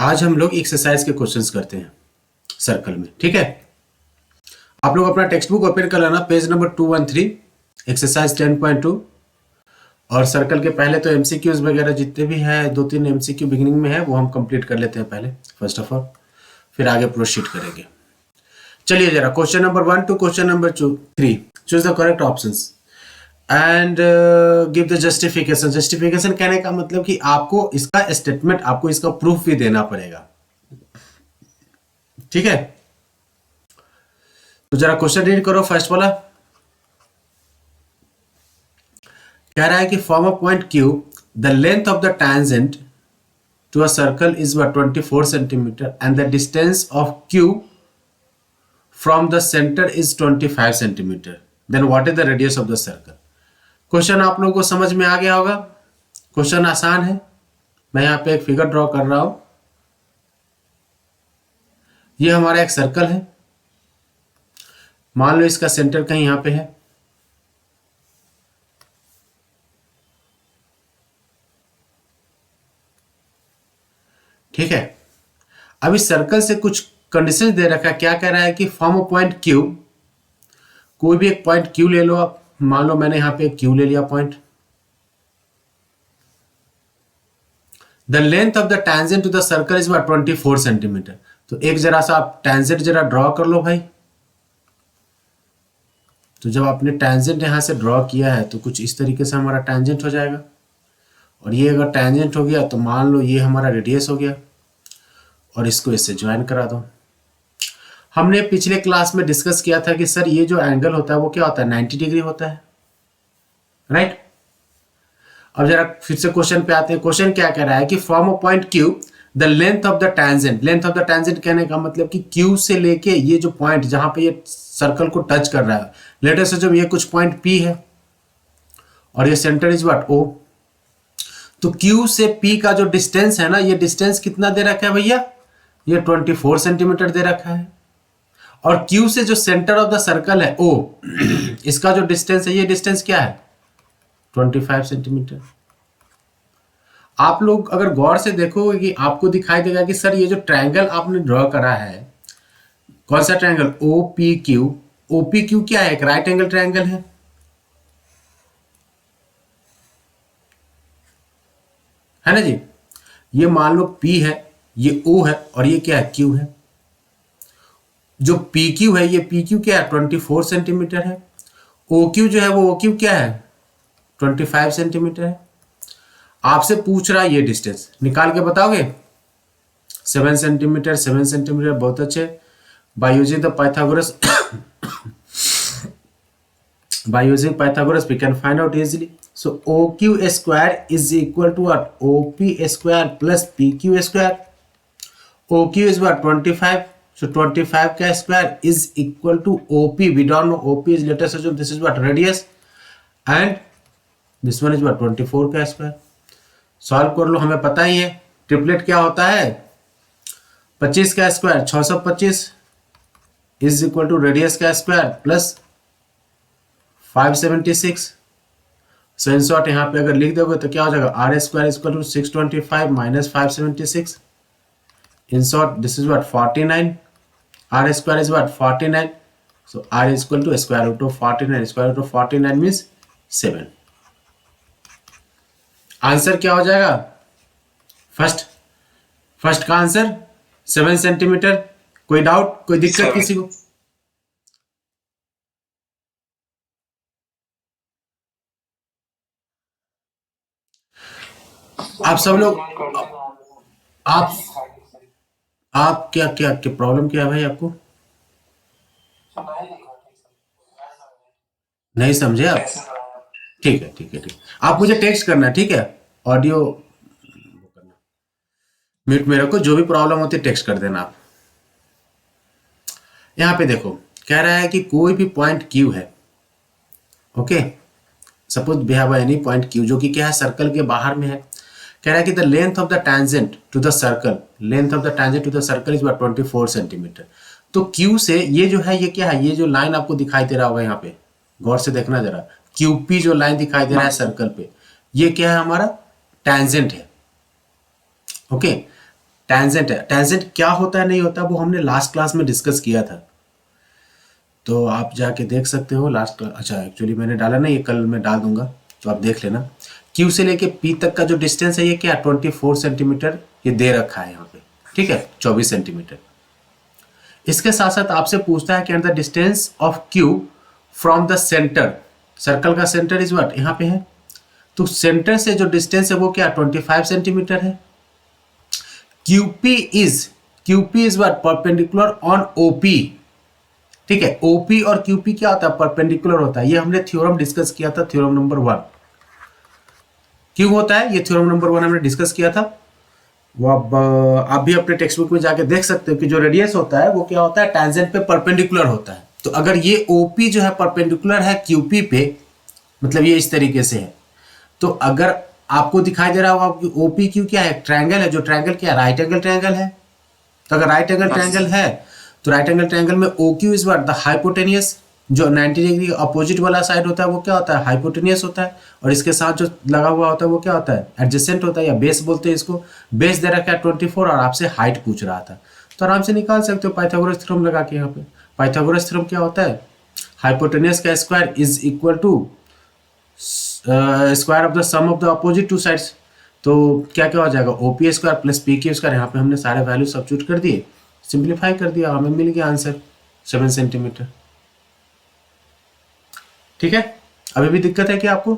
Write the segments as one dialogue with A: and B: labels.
A: आज हम लोग एक्सरसाइज के क्वेश्चंस करते हैं सर्कल में। ठीक है, आप लोग अपना टेक्स्ट बुक ओपन कर लेना, पेज नंबर 213 एक्सरसाइज 10.2। और सर्कल के पहले तो एमसीक्यूज वगैरह जितने भी हैं, 2-3 एमसीक्यू बिगिनिंग में है, वो हम कंप्लीट कर लेते हैं पहले फर्स्ट ऑफ ऑल, फिर आगे प्रोसीड करेंगे। चलिए जरा question number 1 to question number 3, choose the correct options and give the justification. Justification कहने का मतलब कि आपको इसका स्टेटमेंट, आपको इसका प्रूफ भी देना पड़ेगा। ठीक है, तो जरा क्वेश्चन रीड करो। फर्स्ट वाला कह रहा है कि form a point Q, the length of the tangent to a circle is 24 centimetre and the distance of Q from the centre is 25 centimetre, then what is the radius of the circle. Question आप लोगों को समझ में आ गया होगा। Question आसान है। मैं यहां पे एक फिगर ड्रॉ कर रहा हूं। ये हमारा एक सर्कल है, मान लो इसका सेंटर कहीं यहां पे है। ठीक है, अब इस सर्कल से कुछ कंडीशन दे रखा है। क्या कह रहा है कि फॉर्म अ पॉइंट क्यू, कोई भी एक पॉइंट क्यू ले लो आप। मान लो मैंने यहां पे क्यू ले लिया point. The length of the tangent to the circle is 24 centimetre. तो एक जरा सा आप टैंजेंट जरा ड्रॉ कर लो भाई। तो जब आपने टैंजेंट यहां से ड्रॉ किया है तो कुछ इस तरीके से हमारा टैंजेंट हो जाएगा। और ये अगर टैंजेंट हो गया तो मान लो ये हमारा रेडियस हो गया, और इसको इससे ज्वाइन करा दो। हमने पिछले क्लास में डिस्कस किया था कि सर ये जो एंगल होता है वो क्या होता है, 90 डिग्री होता है, राइट। अब जरा फिर से क्वेश्चन पे आते हैं। क्वेश्चन क्या कह रहा है कि from a point Q the length of the tangent. Length of the tangent कहने का मतलब कि क्यू से लेके ये जो पॉइंट जहां पे ये सर्कल को टच कर रहा है, लेटर से जब ये कुछ पॉइंट P है और ये सेंटर इज व्हाट O, तो Q से P का जो डिस्टेंस है ना, ये डिस्टेंस कितना दे रखा है भैया, ये 24 सेंटीमीटर दे रखा है। और Q से जो सेंटर ऑफ द सर्कल है O, इसका जो डिस्टेंस है, ये डिस्टेंस क्या है, 25 सेंटीमीटर। आप लोग अगर गौर से देखोगे कि आपको दिखाई देगा कि सर ये जो ट्रायंगल आपने ड्रॉ करा है, कौन सा ट्रायंगल, OPQ। OPQ क्या है, एक राइट एंगल ट्रायंगल है ना जी। ये मान लो P है, ये O है, और ये क्या है, Q है। जो PQ है, ये PQ क्या है, 24 सेंटीमीटर है। OQ जो है वो OQ क्या है, 25 सेंटीमीटर है। आपसे पूछ रहा है ये डिस्टेंस निकाल के बताओगे। 7 सेंटीमीटर, 7 सेंटीमीटर, बहुत अच्छे। By using the Pythagoras by using Pythagoras we can find out easily. So OQ square is equal to what, OP square plus PQ square. OQ is what, 25. So 25 का square is equal to OP. We don't know OP is, let us assume this is what, radius, and this one is what, 24 का square. Solve कर लो, हमें पता ही है triplet क्या होता है, 25 का square 625 is equal to radius का square plus 576। So in short यहाँ पे अगर लिख दोगे तो क्या हो जाएगा, R square equal to 625 minus 576। In short this is what, 49। R square is what, 49। So R is equal to square root of 49। Square root of 49 means 7। Answer क्या हो जाएगा, फर्स्ट का आंसर 7 सेंटीमीटर। कोई डाउट, कोई दिक्कत किसी को? आप सब लोग, आप क्या क्या क्या प्रॉब्लम क्या है भाई आपको, नहीं समझे आप? ठीक है ठीक है ठीक है, आप मुझे टेक्स्ट करना, ठीक है, ऑडियो म्यूट में रखो, जो भी प्रॉब्लम होती है टेक्स्ट कर देना आप। यहाँ पे देखो कह रहा है कि कोई भी पॉइंट Q है, okay, suppose we have any point Q जो कि क्या है, सर्कल के बाहर में है। कह रहा है कि the length of the tangent to the circle, length of the tangent to the circle is 24 centimetre. तो Q से ये जो है, ये क्या है, ये जो लाइन आपको दिखाई दे रहा होगा यहाँ पे, गौर से देखना जरा, QP जो लाइन दिखाई दे रहा है सर्कल पे, ये क्या है, हमारा टैंजेंट है, ओके। टेंजेंट है। टेंजेंट क्या होता है नहीं होता वो हमने लास्ट क्लास में डिस्कस किया था, तो आप जाके देख सकते हो लास्ट क्लास। अच्छा एक्चुअली मैंने डाला ना, ये कल मैं डाल दूंगा तो आप देख लेना। क्यू से लेके पी तक का जो डिस्टेंस है ये क्या 24 सेंटीमीटर ये दे रखा है यहाँ पे, ठीक है 24 सेंटीमीटर। इसके साथ साथ आपसे पूछता है कि the distance of Q from the centre, circle का सेंटर इज व्हाट यहाँ पे है, तो सेंटर से जो डिस्टेंस है वो क्या 25 सेंटीमीटर है। QP is what perpendicular on OP, ठीक है। ओपी और क्यूपी क्या होता है परपेंडिकुलर होता है, ये हमने थ्योरम डिस्कस किया था, थ्योरम नंबर 1। क्यों होता है ये थ्योरम नंबर 1 हमने डिस्कस किया था, वो अब आप भी अपने टेक्स्ट बुक में जाके देख सकते हो कि जो रेडियस होता है वो क्या होता है टेंजेंट पे परपेंडिकुलर होता है। तो अगर ये ओपी जो है परपेंडिकुलर है क्यूपी पे, मतलब ये इस तरीके से है, तो अगर आपको दिखाई दे रहा होगा कि ओपी क्यू क्या है ट्रायंगल है, जो ट्रायंगल क्या है राइट एंगल ट्रायंगल है। तो अगर राइट एंगल ट्रायंगल है तो राइट एंगल ट्रायंगल में O Q is what the hypotenuse, जो 90 डिग्री अपोजिट वाला साइड होता है वो क्या होता है हाइपोटेनियस होता है, और इसके साथ जो लगा हुआ होता है वो क्या होता है एडजेसेंट होता है, या बेस बोलते हैं इसको। बेस दे रखा है 24 और आपसे हाइट पूछ रहा था, तो आराम से निकाल सकते हो पाइथागोरस थ्योरम लगा के। यहाँ पे पाइथागोरस थ्योरम क्या होता है, हाइपोटेनियस का square is equal to square of the sum of the opposite two sides. तो क्या क्या हो जाएगा OP square plus P Q square, यहाँ पे हमने सारे वैल्यू सब्स्टिट्यूट कर दिए, सिंप्लीफाई कर दिया, हमें मिल गया आंसर 7 सेंटीमीटर। ठीक है, अभी भी दिक्कत है क्या आपको?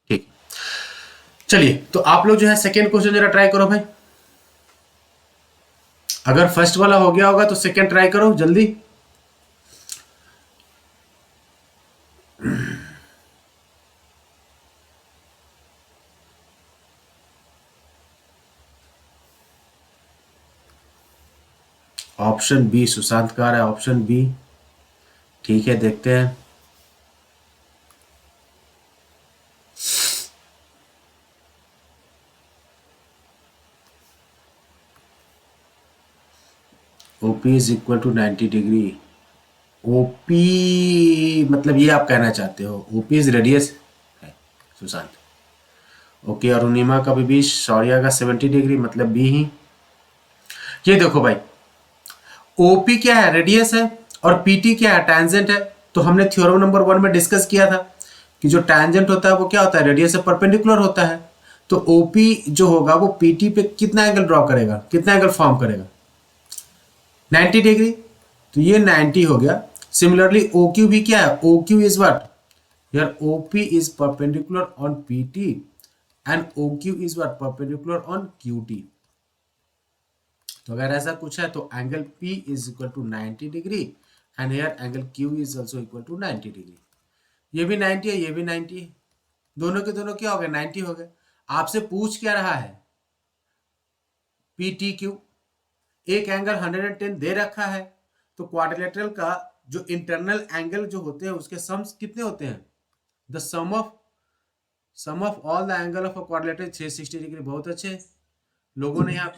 A: ठीक, चलिए तो आप लोग जो है सेकेंड क्वेश्चन जरा ट्राई करो भाई। अगर फर्स्ट वाला हो गया होगा तो सेकेंड ट्राई करो जल्दी। ऑप्शन बी सुशांत का है, ऑप्शन बी। ठीक है देखते हैं। OP is equal to 90 degree. OP मतलब ये आप कहना चाहते हो ओपी इज रेडियस है सुशांत। ओके, अरुणिमा का भी शौर्या का 70 डिग्री मतलब बी ही। ये देखो भाई ओपी क्या है रेडियस है और पीटी क्या है टैंजेंट है। तो हमने थ्योरम नंबर 1 में डिस्कस किया था कि जो टैंजेंट होता है वो क्या होता है रेडियस से परपेंडिकुलर होता है। तो ओपी जो होगा वो पीटी पे कितना एंगल ड्रॉ करेगा, कितना एंगल फॉर्म करेगा 90 डिग्री, तो ये 90 हो गया। सिमिलरली ओ क्यू भी क्या है O Q is what here OP is perpendicular on PT and O Q is what perpendicular on QT. तो अगर ऐसा कुछ है तो angle P is equal to 90 degree and here angle Q is also equal to 90 degree. ये भी 90 है ये भी 90 है, दोनों के दोनों क्या हो गए 90 हो गए। आपसे पूछ क्या रहा है PTQ, एक एंगल 110 दे रखा है, तो क्वाड्रिलेटरल का जो इंटरनल एंगल जो होते हैं उसके सम्स कितने होते हैं the sum of all the angle of a quadrilateral 660 degree. बहुत अच्छे लोगों ने यहाँ,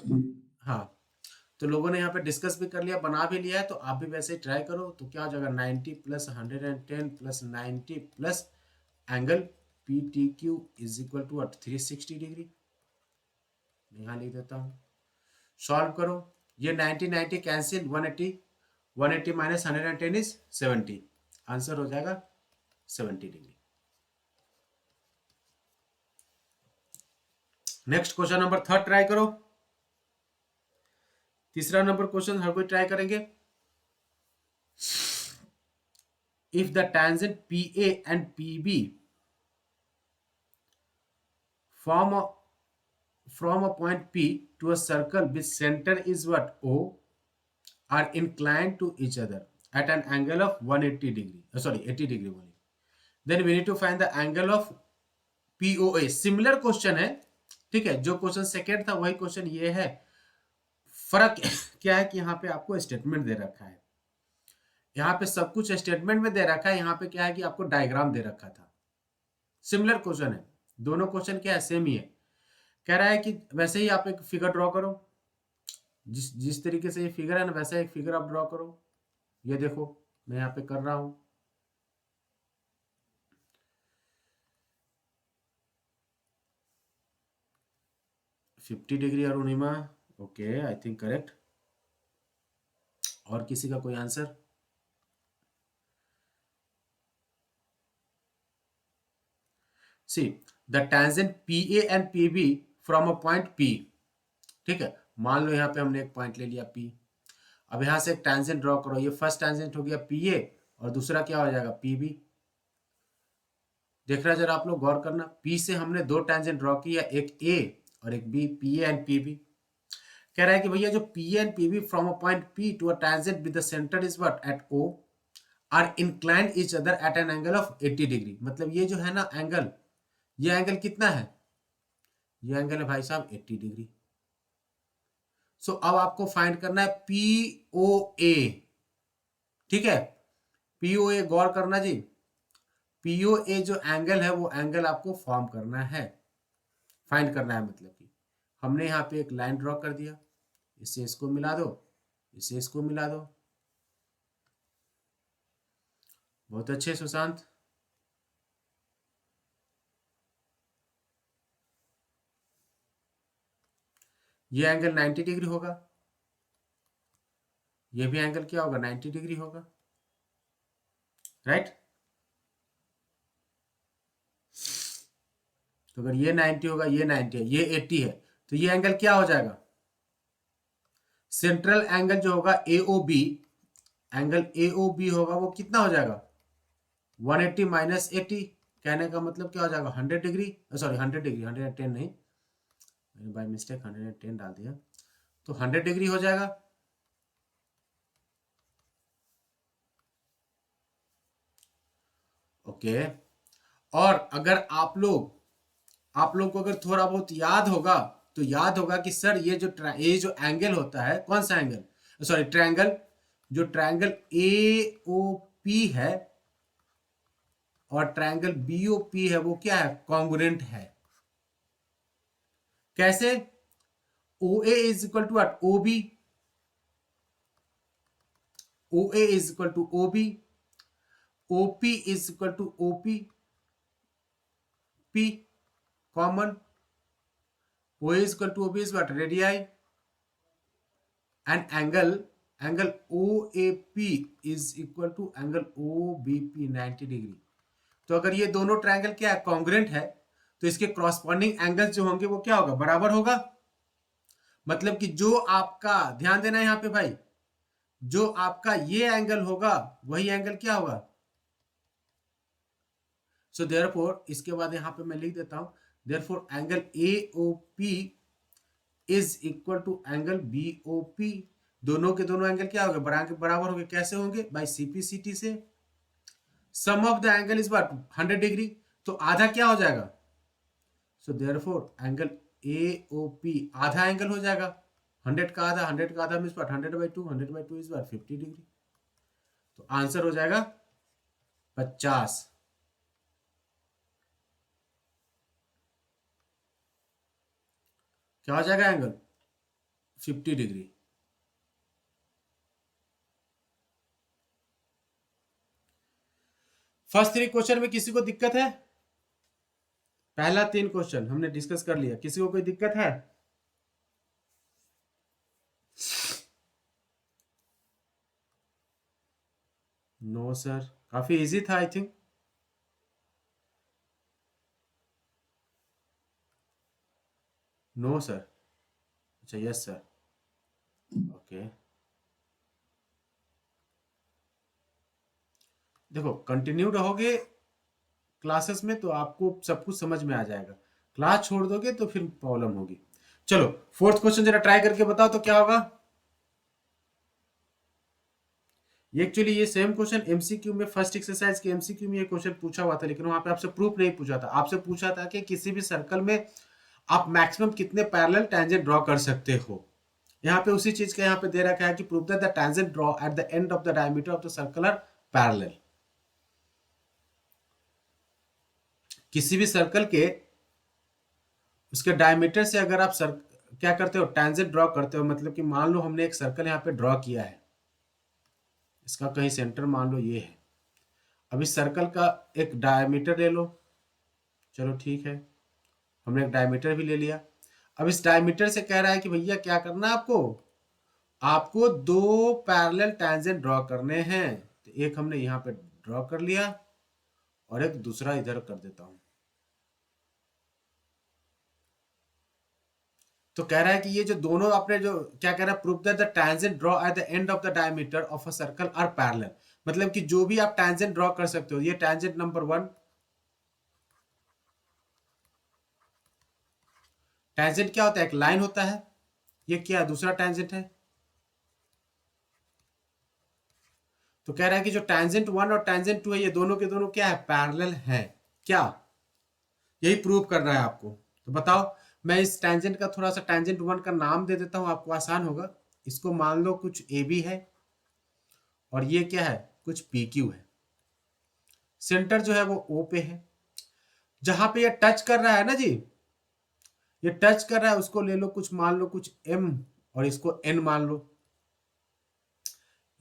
A: हाँ तो लोगों ने यहाँ पे डिस्कस भी कर लिया बना भी लिया है, तो आप भी वैसे ही ट्राई करो। तो क्या हो जाएगा 90 plus 110 plus 90 plus angle P T Q is equal to 360 degree. यहाँ लिख देता हूँ, सॉल्व करो। ये 90 90 कैंसिल, 180 180 माइनस 110 इज 70, आंसर हो जाएगा 70 degree. Next question number 3 try करो। तीसरा नंबर क्वेश्चन हर कोई ट्राई करेंगे। If the tangent PA and PB form a from a point P to a circle which center is what O are inclined to each other at an angle of 180 degree, sorry 80 degree only, then we need to find the angle of POA। Similar question है, ठीक है, जो question second था वही question ये है। फर्क क्या है कि यहाँ पे आपको स्टेटमेंट दे रखा है, यहाँ पे सब कुछ स्टेटमेंट में दे रखा है, यहाँ पे क्या है कि आपको डायग्राम दे रखा था। सिमिलर क्वेश्चन है, दोनों क्वेश्चन क्या है सेम ही है। कह रहा है कि वैसे ही आप एक फिगर ड्रॉ करो, जिस जिस तरीके से ये फिगर है ना वैसा एक फिगर आप ड्रॉ करो। ये देखो मैं यहाँ पे कर रहा हूं, 50 degree Arunima, okay, I think correct. और किसी का कोई answer? See the tangent P A and P B from a point P, ठीक है, मान लो यहाँ पे हमने एक पॉइंट ले लिया पी। अब यहाँ से एक टेंजेंट ड्रॉ करो, ये फर्स्ट टेंजेंट हो गया पी ए और दूसरा क्या हो जाएगा पी बी। देख रहा है जरा आप लोग गौर करना, पी से हमने दो टेंजेंट ड्रॉ किया, एक ए और एक B, P A and P B. कह रहा है कि भैया जो P and P B from a point P to a tangent with the centre is what at O are inclined each other at an angle of 80 degree. मतलब ये जो है ना एंगल, ये एंगल कितना है? ये एंगल है भाई साहब 80 डिग्री। सो अब आपको फाइंड करना है पी ओ ए, ठीक है, पी ओ ए, गौर करना जी, पी ओ ए जो एंगल है वो एंगल आपको फॉर्म करना है, फाइंड करना है। मतलब कि हमने यहाँ पे एक लाइन ड्रॉ कर दिया, इससे इसको मिला दो, इससे इसको मिला दो। बहुत अच्छे सुशांत। ये एंगल 90 डिग्री होगा, ये भी एंगल क्या होगा 90 डिग्री होगा, राइट। तो अगर ये 90 होगा, ये 90 है, ये 80 है, तो ये एंगल क्या हो जाएगा? सेंट्रल एंगल जो होगा A O B, angle A O B होगा वो कितना हो जाएगा 180 माइनस 80। कहने का मतलब क्या हो जाएगा 100 डिग्री, सॉरी 100 डिग्री, 110 नहीं, मैंने बाय मिस्टेक 110 डाल दिया, तो 100 डिग्री हो जाएगा। ओके। और अगर आप लोग को अगर थोड़ा बहुत याद होगा तो याद होगा कि सर ये जो एंगल होता है, कौन सा एंगल, सॉरी ट्रायंगल, जो ट्रायंगल ए ओ पी है और ट्रायंगल बी ओ पी है वो क्या है, कॉन्ग्रुएंट है। कैसे? O A is equal to what, O B, O A is equal to O B, O P is equal to O P, P common, O is equal to O B is what radii, and angle O A P is equal to angle O B P 90 degree. तो अगर ये दोनों triangle क्या है, congruent है, तो इसके corresponding angles जो होंगे वो क्या होगा, बराबर होगा। मतलब कि जो आपका, ध्यान देना यहाँ पे भाई, जो आपका ये एंगल होगा वही एंगल क्या होगा। सो देयरफॉर इसके बाद यहां पे मैं लिख देता हूं, therefore angle A O P is equal to angle B O P. दोनों के दोनों एंगल क्या होंगे, बराबर होंगे। कैसे होंगे, बाय सीपीसीटी से। Sum of the angle is what 100 degree, तो आधा क्या हो जाएगा, so therefore angle A O P आधा एंगल हो जाएगा। 100 का आधा, 100 का आधा means what 100/2, 100/2 is what 50 degree. तो आंसर हो जाएगा 50। क्या हो जाएगा एंगल 50 डिग्री। फर्स्ट 3 क्वेश्चन में किसी को दिक्कत है? पहला 3 क्वेश्चन हमने डिस्कस कर लिया, किसी को कोई दिक्कत है? नो सर, काफी इजी था आई थिंक। नो सर, अच्छा यस सर, ओके। देखो कंटिन्यू रहोगे क्लासेस में तो आपको सब कुछ समझ में आ जाएगा, क्लास छोड़ दोगे तो फिर प्रॉब्लम होगी। चलो फोर्थ क्वेश्चन जरा ट्राई करके बताओ तो क्या होगा। ये एक्चुअली ये सेम क्वेश्चन एमसीक्यू में, फर्स्ट एक्सरसाइज के एमसीक्यू में ये क्वेश्चन पूछा हुआ था, लेकिन वहां पे आपसे प्रूफ नहीं पूछा था, आपसे पूछा था कि किसी भी सर्कल में आप मैक्सिमम कितने पैरेलल टेंजेंट ड्रॉ कर सकते हो। यहाँ पे उसी चीज का यहाँ पे दे रखा है कि prove that the tangent draw at the end of the diameter of the circle are parallel. किसी भी सर्कल के उसके डायमीटर से अगर आप क्या करते हो, टेंजेंट ड्रॉ करते हो, मतलब कि मान लो हमने एक सर्कल यहाँ पे ड्रॉ किया है, इसका कहीं सेंटर मान लो ये है। अब इस सर्कल का एक डायमीटर ले लो, चलो ठीक है, हमने एक डायमीटर भी ले लिया। अब इस डायमीटर से कह रहा है कि भैया क्या करना है आपको, आपको दो पैरेलल टैंजेंट ड्रॉ करने हैं। तो एक हमने यहां पे ड्रॉ कर लिया और एक दूसरा इधर कर देता हूं। तो कह रहा है कि ये जो दोनों आपने जो क्या कह रहा है, prove that the tangent draw at the end of the diameter of a circle are parallel. मतलब कि जो भी आप टैंजेंट ड्रॉ कर सकते हो, ये टैंजेंट नंबर 1, टैंजेंट क्या होता है, एक लाइन होता है। ये क्या दूसरा टैंजेंट है। तो कह रहा है कि जो टैंजेंट 1 और टैंजेंट 2 है, ये दोनों के दोनों क्या है, पैरेलल है। क्या, यही प्रूव करना है आपको। तो बताओ, मैं इस टैंजेंट का थोड़ा सा टैंजेंट 1 का नाम दे देता हूं, आपको आसान होगा। इसको मान लो कुछ ए बी है और ये क्या है, कुछ पी क्यू है। सेंटर जो है वो ओ पे है। जहां पे ये टच कर रहा है ना जी, ये टच कर रहा है, उसको ले लो कुछ, मान लो कुछ एम और इसको एन मान लो।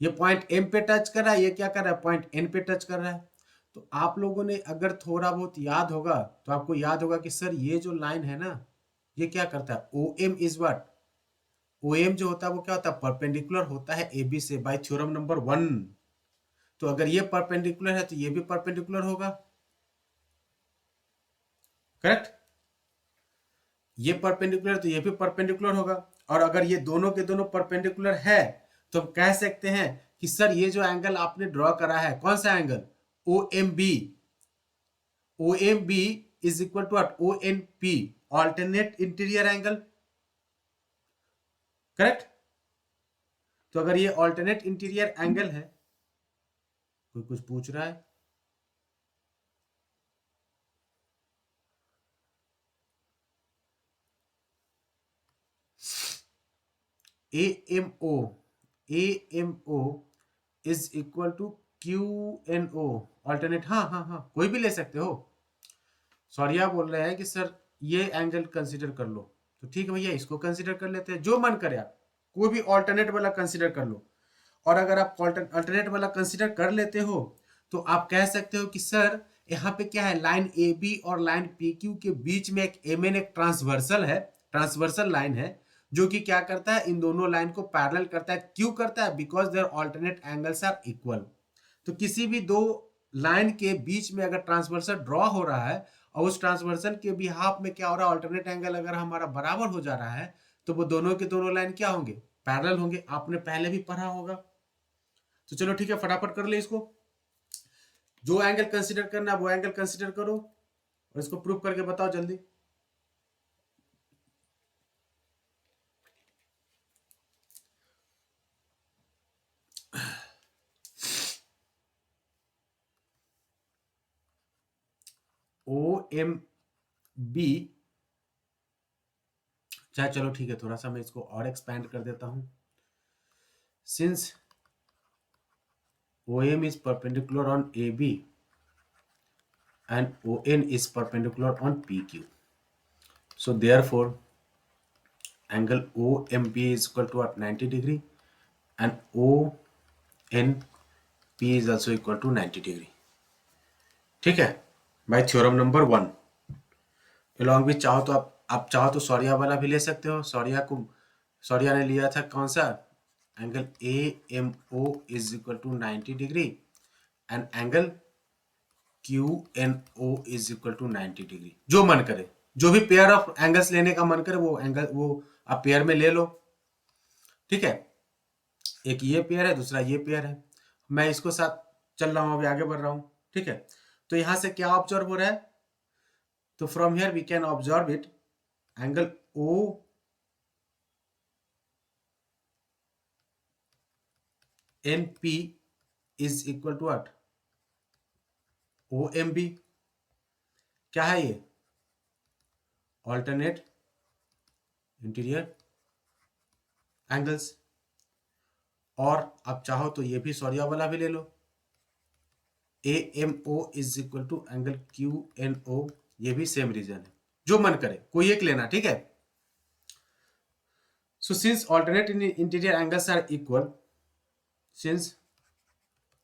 A: ये पॉइंट एम पे टच कर रहा है, ये क्या कर रहा है, पॉइंट एन पे टच कर रहा है। तो आप लोगों ने अगर थोड़ा बहुत याद होगा तो आपको याद होगा कि सर ये जो लाइन है ना, ये क्या करता है, O M is what, O M जो होता है वो क्या होता है, परपेंडिकुलर होता है ए बी से बाय थ्योरम नंबर 1। तो अगर ये परपेंडिकुलर है तो ये भी परपेंडिकुलर होगा, करेक्ट। ये परपेंडिकुलर तो ये भी परपेंडिकुलर होगा। और अगर ये दोनों के दोनों परपेंडिकुलर है तो हम कह सकते हैं कि सर ये जो एंगल आपने ड्रॉ करा है, कौन सा angle, O M B, O M B is equal to what, O N P, alternate interior angle, correct. तो अगर ये ऑल्टरनेट इंटीरियर एंगल है, कोई कुछ पूछ रहा है, A M O, A M O is equal to Q N O, alternate, हाँ हाँ हाँ, कोई भी ले सकते हो। सौर्या बोल रहे हैं कि सर ये एंगल कंसीडर कर लो। तो ठीक है भैया, इसको कंसीडर कर लेते हैं, जो मन करे आप कोई भी ऑल्टरनेट वाला कंसीडर कर लो। और अगर आप अल्टरनेट वाला कंसीडर कर लेते हो तो आप कह सकते हो कि सर यहाँ पे क्या है, लाइन ए बी और लाइन पी क्यू के बीच में एक एम एन, एक ट्रांसवर्सल है, ट्रांसवर्सल लाइन है, जो कि क्या करता है, इन दोनों लाइन को पैरेलल करता है। क्यों करता है, because there alternate angles are equal. तो किसी भी दो लाइन के बीच में अगर ट्रांसवर्सल ड्रॉ हो रहा है और उस ट्रांसवर्सल के बिहाफ में क्या हो रहा है, ऑल्टरनेट एंगल अगर हमारा बराबर हो जा रहा है, तो वो दोनों के दोनों लाइन क्या होंगे, पैरेलल होंगे। आपने पहले भी पढ़ा होगा। तो चलो ठीक है, फटाफट कर ले इसको। जो एंगल कंसीडर करना है वो एंगल कंसीडर करो और इसको प्रूव करके बताओ जल्दी। ओ एम बी, चाहे चलो ठीक है, थोड़ा सा मैं इसको और एक्सपैंड कर देता हूं। Since O M is perpendicular on A B and ON is perpendicular on PQ. So therefore angle OMP is equal to what, 90 degree, and ONP is also equal to 90 degree. ठीक है, bye theorem number 1। Along भी चाहो तो आप चाहो तो सौर्या वाला भी ले सकते हो। सौर्या ने लिया था कौन सा, angle A M O is equal to 90 degree and angle Q N O is equal to 90 degree. जो मन करे, जो भी पेयर ऑफ एंगल्स लेने का मन करे वो एंगल वो आप पेयर में ले लो। ठीक है, एक ये पेयर है, दूसरा ये पेयर है। मैं इसको साथ चल रहा हूं, अभी आगे बढ़ रहा हूं। ठीक है, तो यहां से क्या ऑब्जर्व हो रहा है, तो from here we can observe it, angle O N P is equal to what, O M B. क्या है ये, ऑल्टरनेट इंटीरियर एंगल्स। और आप चाहो तो ये भी सौर्या वाला भी ले लो, A M O is equal to angle Q N O, ये भी सेम रीजन है। जो मन करे कोई एक लेना, ठीक है। So since alternate interior angles are equal, since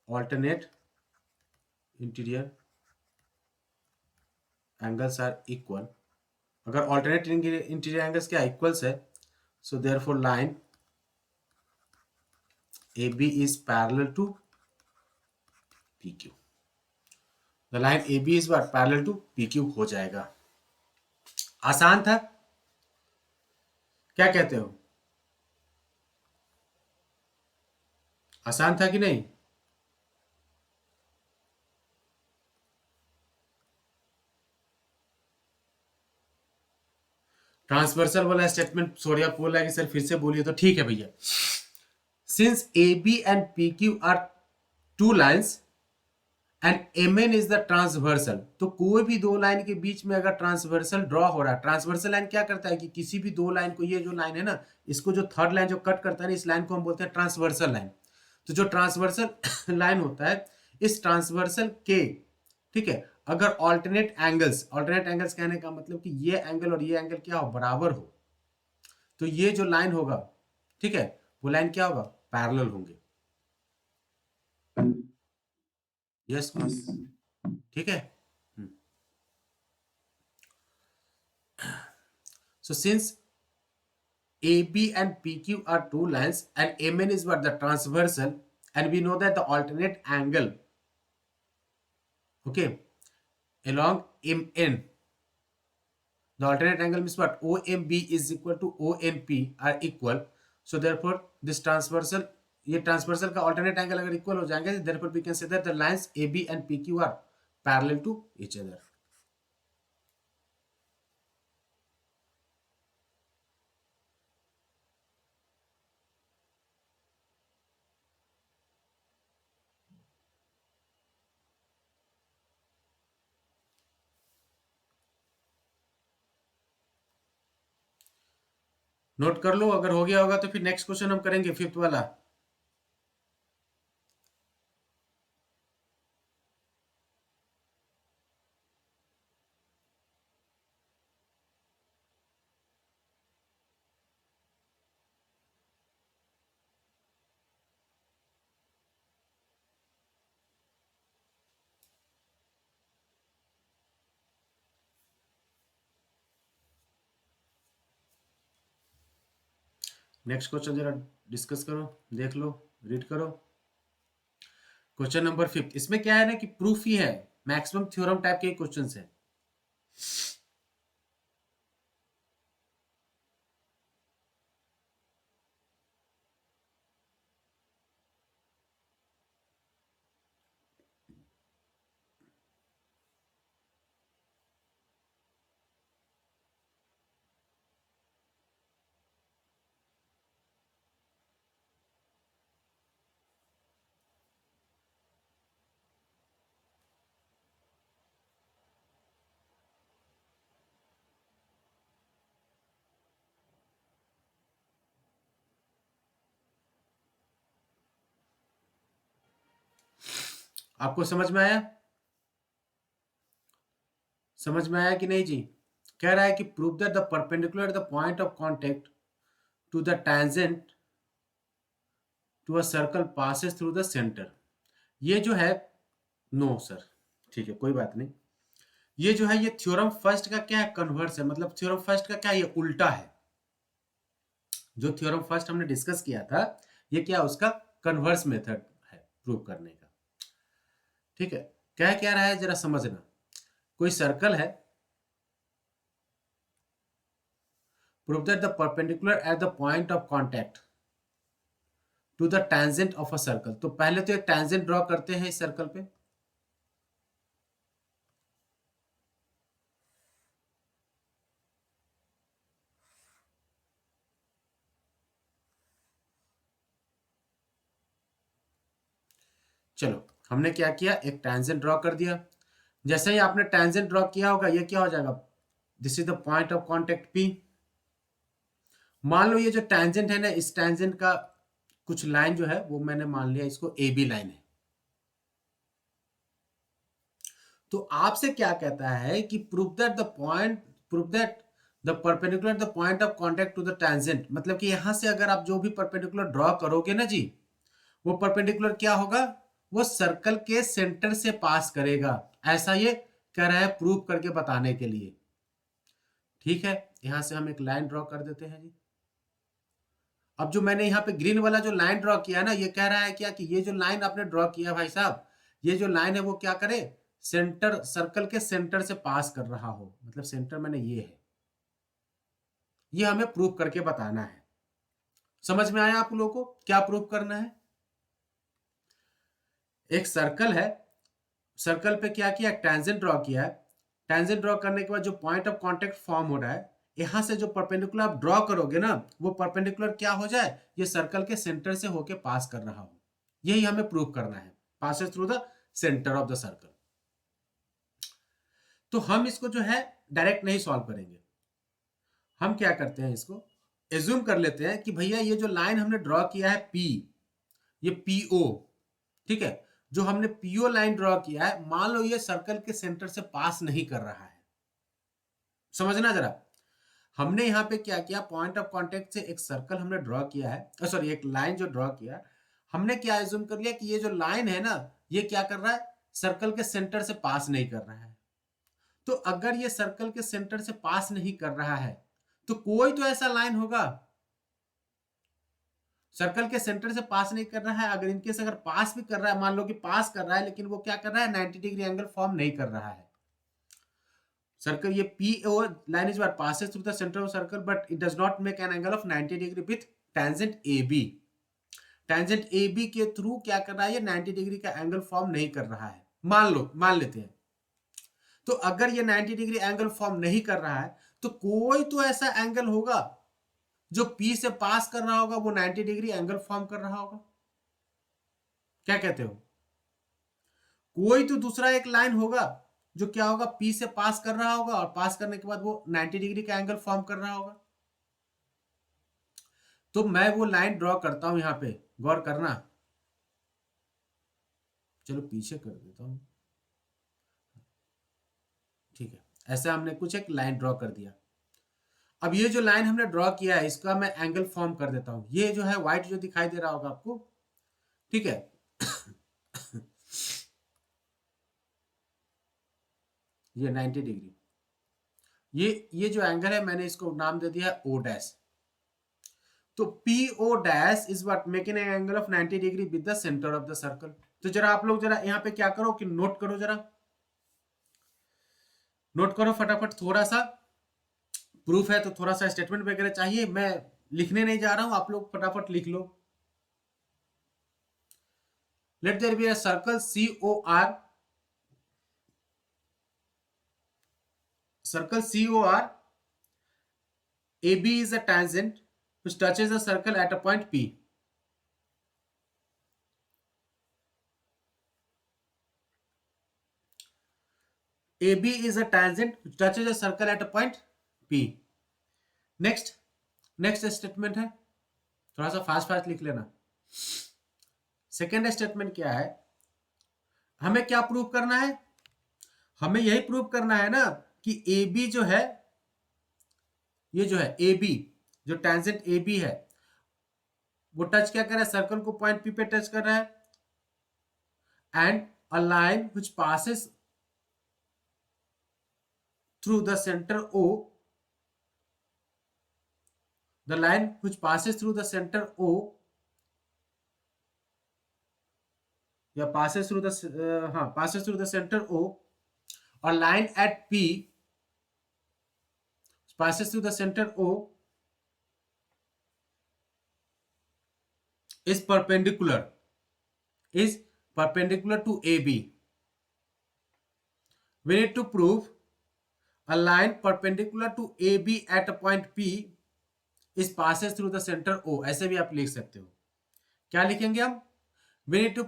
A: alternate interior angles are equal, अगर ऑल्टरनेट इंटीरियर एंगल्स क्या इक्वल्स है, so therefore line A B is parallel to P Q, the line A B is what parallel to P Q हो जाएगा। आसान था, क्या कहते हो, आसान था कि नहीं? ट्रांसवर्सल वाला स्टेटमेंट सोरिया बोल रहा है कि सर फिर से बोलिए, तो ठीक है भैया। Since A B and P Q are two lines and M N is the transversal, तो कोई भी दो लाइन के बीच में अगर ट्रांसवर्सल ड्रॉ हो रहा है, ट्रांसवर्सल लाइन क्या करता है कि किसी भी दो लाइन को, ये जो लाइन है ना, इसको जो थर्ड लाइन जो कट करता है ना, इस लाइन को हम बोलते हैं ट्रांसवर्सल लाइन। तो जो ट्रांसवर्सल लाइन होता है, इस ट्रांसवर्सल के, ठीक है, अगर ऑल्टरनेट एंगल्स कहने का मतलब कि ये एंगल और ये एंगल क्या हो, बराबर हो, तो ये जो लाइन होगा, ठीक है, वो लाइन क्या होगा, पैरेलल होंगे। यस मिस, ठीक है। So since AB and PQ are two lines and MN is what, the transversal, and we know that the alternate angle, okay, along MN, the alternate angle means what, OMB is equal to ONP are equal, so therefore this transversal, ये transversal का alternate angle अगर equal हो जाएंगे, therefore we can say that the lines AB and PQ are parallel to each other. Note कर लो, अगर हो गया होगा तो फिर नेक्स्ट क्वेश्चन हम करेंगे, फिफ्थ वाला। नेक्स्ट क्वेश्चन जरा डिस्कस करो, देख लो, रीड करो। क्वेश्चन नंबर फिफ्थ, इसमें क्या है ना कि प्रूफ ही है, मैक्सिमम थ्योरम टाइप के क्वेश्चंस है। आपको समझ में आया, समझ में आया कि नहीं जी? कह रहा है कि prove that the perpendicular at the point of contact to the tangent to a circle passes through the centre. ये जो है, नो सर, ठीक है, कोई बात नहीं। ये जो है, ये थ्योरम फर्स्ट का क्या है, कन्वर्स है, मतलब थ्योरम फर्स्ट का क्या है, ये उल्टा है। जो थ्योरम फर्स्ट हमने डिस्कस किया था, ये क्या, उसका कन्वर्स मेथड है प्रूव करने का, ठीक है। क्या रहा है जरा समझना, कोई सर्कल है, prove that the perpendicular at the point of contact to the tangent of a circle. तो पहले तो एक टेंजेंट ड्रॉ करते हैं इस सर्कल पे, चलो हमने क्या किया, एक टेंजेंट ड्रॉ कर दिया। जैसे ही आपने टेंजेंट ड्रॉ किया होगा, ये क्या हो जाएगा, this is the point of contact P। मान लो ये जो टेंजेंट है ना, इस टेंजेंट का कुछ लाइन जो है वो मैंने मान लिया इसको AB लाइन है। तो आपसे क्या कहता है कि prove that the perpendicular the point of contact to the tangent, मतलब कि यहां से अगर आप जो भी परपेंडिकुलर ड्रॉ करोगे ना जी, वो परपेंडिकुलर क्या होगा, वो सर्कल के सेंटर से पास करेगा। ऐसा ये कह रहा है प्रूव करके बताने के लिए। ठीक है, यहां से हम एक लाइन ड्रॉ कर देते हैं जी। अब जो मैंने यहाँ पे ग्रीन वाला जो लाइन ड्रॉ किया ना, ये कह रहा है क्या कि ये जो लाइन आपने ड्रॉ किया भाई साहब, ये जो लाइन है वो क्या करे, सेंटर, सर्कल के सेंटर से पास कर रहा हो, मतलब सेंटर मैंने ये है, ये हमें प्रूव करके बताना है। समझ में आया आप लोगों को क्या प्रूव करना है? एक सर्कल है, सर्कल पे क्या किया, टेंजेंट ड्रॉ किया है, टेंजेंट ड्रॉ करने के बाद जो पॉइंट ऑफ कांटेक्ट फॉर्म हो रहा है, यहां से जो परपेंडिकुलर आप ड्रॉ करोगे ना, वो परपेंडिकुलर क्या हो जाए, ये सर्कल के सेंटर से होके पास कर रहा हो, यही हमें प्रूव करना है, passes through the centre of the circle. तो हम इसको जो है डायरेक्ट नहीं सॉल्व करेंगे, हम क्या करते हैं, इसको एज्यूम कर लेते हैं कि भैया ये जो लाइन हमने ड्रॉ किया है पी, ये पीओ, ठीक है, जो हमने पीओ लाइन ड्रॉ किया है, मान लो ये सर्कल के सेंटर से पास नहीं कर रहा है। समझना जरा, हमने यहां पे क्या किया, पॉइंट ऑफ कांटेक्ट से एक सर्कल हमने ड्रॉ किया है, सॉरी एक लाइन जो ड्रॉ किया, हमने क्या एज्यूम कर लिया कि ये जो लाइन है ना, ये क्या कर रहा है, सर्कल के सेंटर से पास नहीं कर रहा है। तो अगर ये सर्कल के सेंटर से पास नहीं कर रहा है, तो कोई तो ऐसा लाइन होगा सर्कल के सेंटर से पास नहीं कर रहा है। अगर इनकेस अगर पास भी कर रहा है, मान लो कि पास कर रहा है, लेकिन वो क्या कर रहा है, 90 डिग्री एंगल फॉर्म नहीं कर रहा है। सर्कल ये PO line is what passes through the center of circle, but it does not make an angle of 90 degree with tangent AB. Tangent AB के थ्रू क्या कर रहा है, ये 90 डिग्री का एंगल फॉर्म नहीं कर रहा है, मान लेते हैं। तो अगर ये 90 डिग्री एंगल फॉर्म नहीं कर रहा है, तो कोई तो ऐसा एंगल होगा जो P से पास कर रहा होगा, वो 90 डिग्री एंगल फॉर्म कर रहा होगा। क्या कहते हो? कोई तो दूसरा एक लाइन होगा जो क्या होगा, P से पास कर रहा होगा, और पास करने के बाद वो 90 डिग्री का एंगल फॉर्म कर रहा होगा। तो मैं वो लाइन ड्रॉ करता हूं, यहां पे गौर करना, चलो पीछे कर देता हूं, ठीक है, ऐसा हमने कुछ एक लाइन ड्रॉ कर दिया। अब ये जो लाइन हमने ड्रॉ किया है, इसका मैं एंगल फॉर्म कर देता हूं। ये जो है व्हाइट जो दिखाई दे रहा होगा आपको, ठीक है, ये 90 डिग्री, ये जो एंगल है, मैंने इसको नाम दे दिया है O डैश। तो PO dash is what making an angle of 90 degree with the centre of the circle. तो जरा आप लोग जरा यहाँ पे क्या करो कि नोट करो, जरा नोट करो फटाफट, थोड़ा सा प्रूफ है तो थोड़ा सा स्टेटमेंट वगैरह चाहिए, मैं लिखने नहीं जा रहा हूं, आप लोग फटाफट लिख लो। Let there be a circle COR, circle COR, AB is a tangent which touches the circle at a point P. AB is a tangent which touches a circle at a point P. Next statement है, थोड़ा सा fast fast लिख लेना। Second statement क्या है, हमें क्या prove करना है, हमें यही प्रूव करना है ना कि AB जो है, ये जो है AB, जो टेंजेंट AB है, वो टच क्या कर रहा है, सर्कल को पॉइंट P पे टच कर रहा है, and a line which passes through the center O, the line which passes through the center O, या passes through the passes through the center O, or line at P passes through the center O is perpendicular to AB. We need to prove a line perpendicular to AB at a point P is passes through the center O. ऐसे भी आप लिख सकते हो, क्या लिखेंगे हम, we need to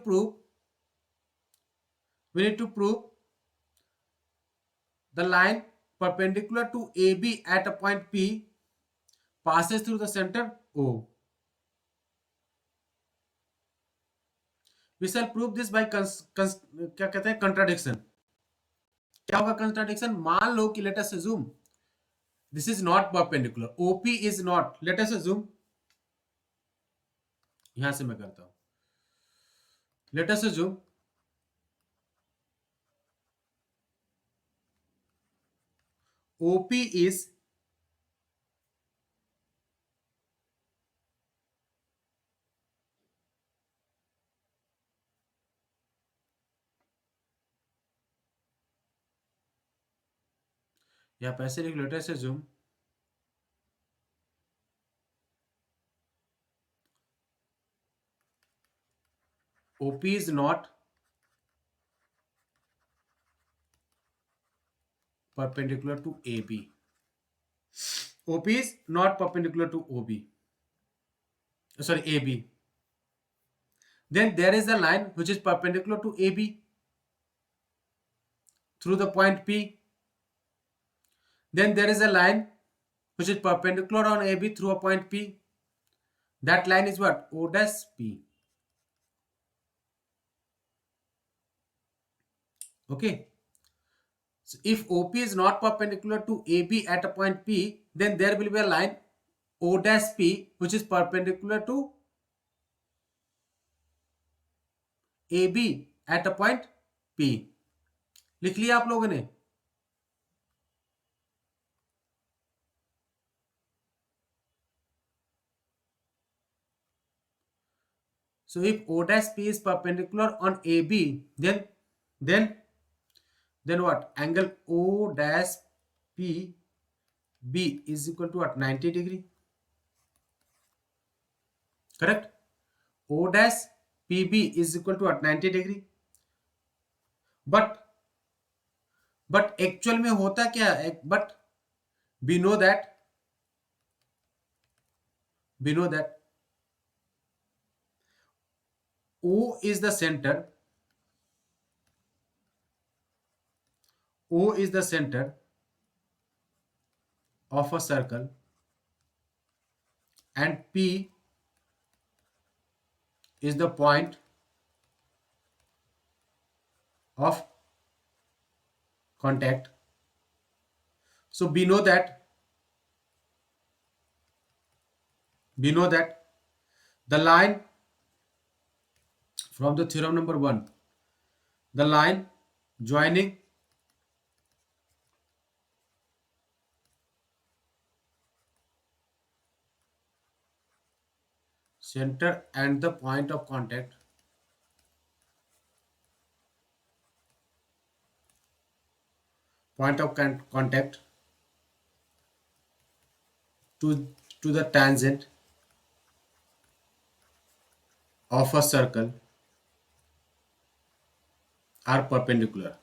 A: prove the line perpendicular to AB at a point P passes through the center O. We shall prove this by क्या कहते हैं, कंट्राडिक्शन। क्या होगा कंट्राडिक्शन, मान लो कि let us assume this is not perpendicular, OP is not, let us assume, यहां से मैं करता हूं, let us assume OP is या पैसे लिख लो, let us assume OP is not perpendicular to AB. OP is not perpendicular to OB. Sorry, AB. Then there is a line which is perpendicular to AB through the point P. Then there is a line which is perpendicular on AB through a point P. That line is what? O dash P. Okay. So if OP is not perpendicular to AB at a point P, then there will be a line O dash P which is perpendicular to AB at a point P. लिख लिया आप लोगों ने? So if O dash P is perpendicular on AB, then what? Angle O dash P B is equal to what? 90 degree. Correct? O dash PB is equal to what? 90 degree. But actual में होता क्या है? But we know that O is the center. O is the center of a circle and P is the point of contact. So we know that the line from the theorem number 1, the line joining center and the point of contact to the tangent of a circle are perpendicular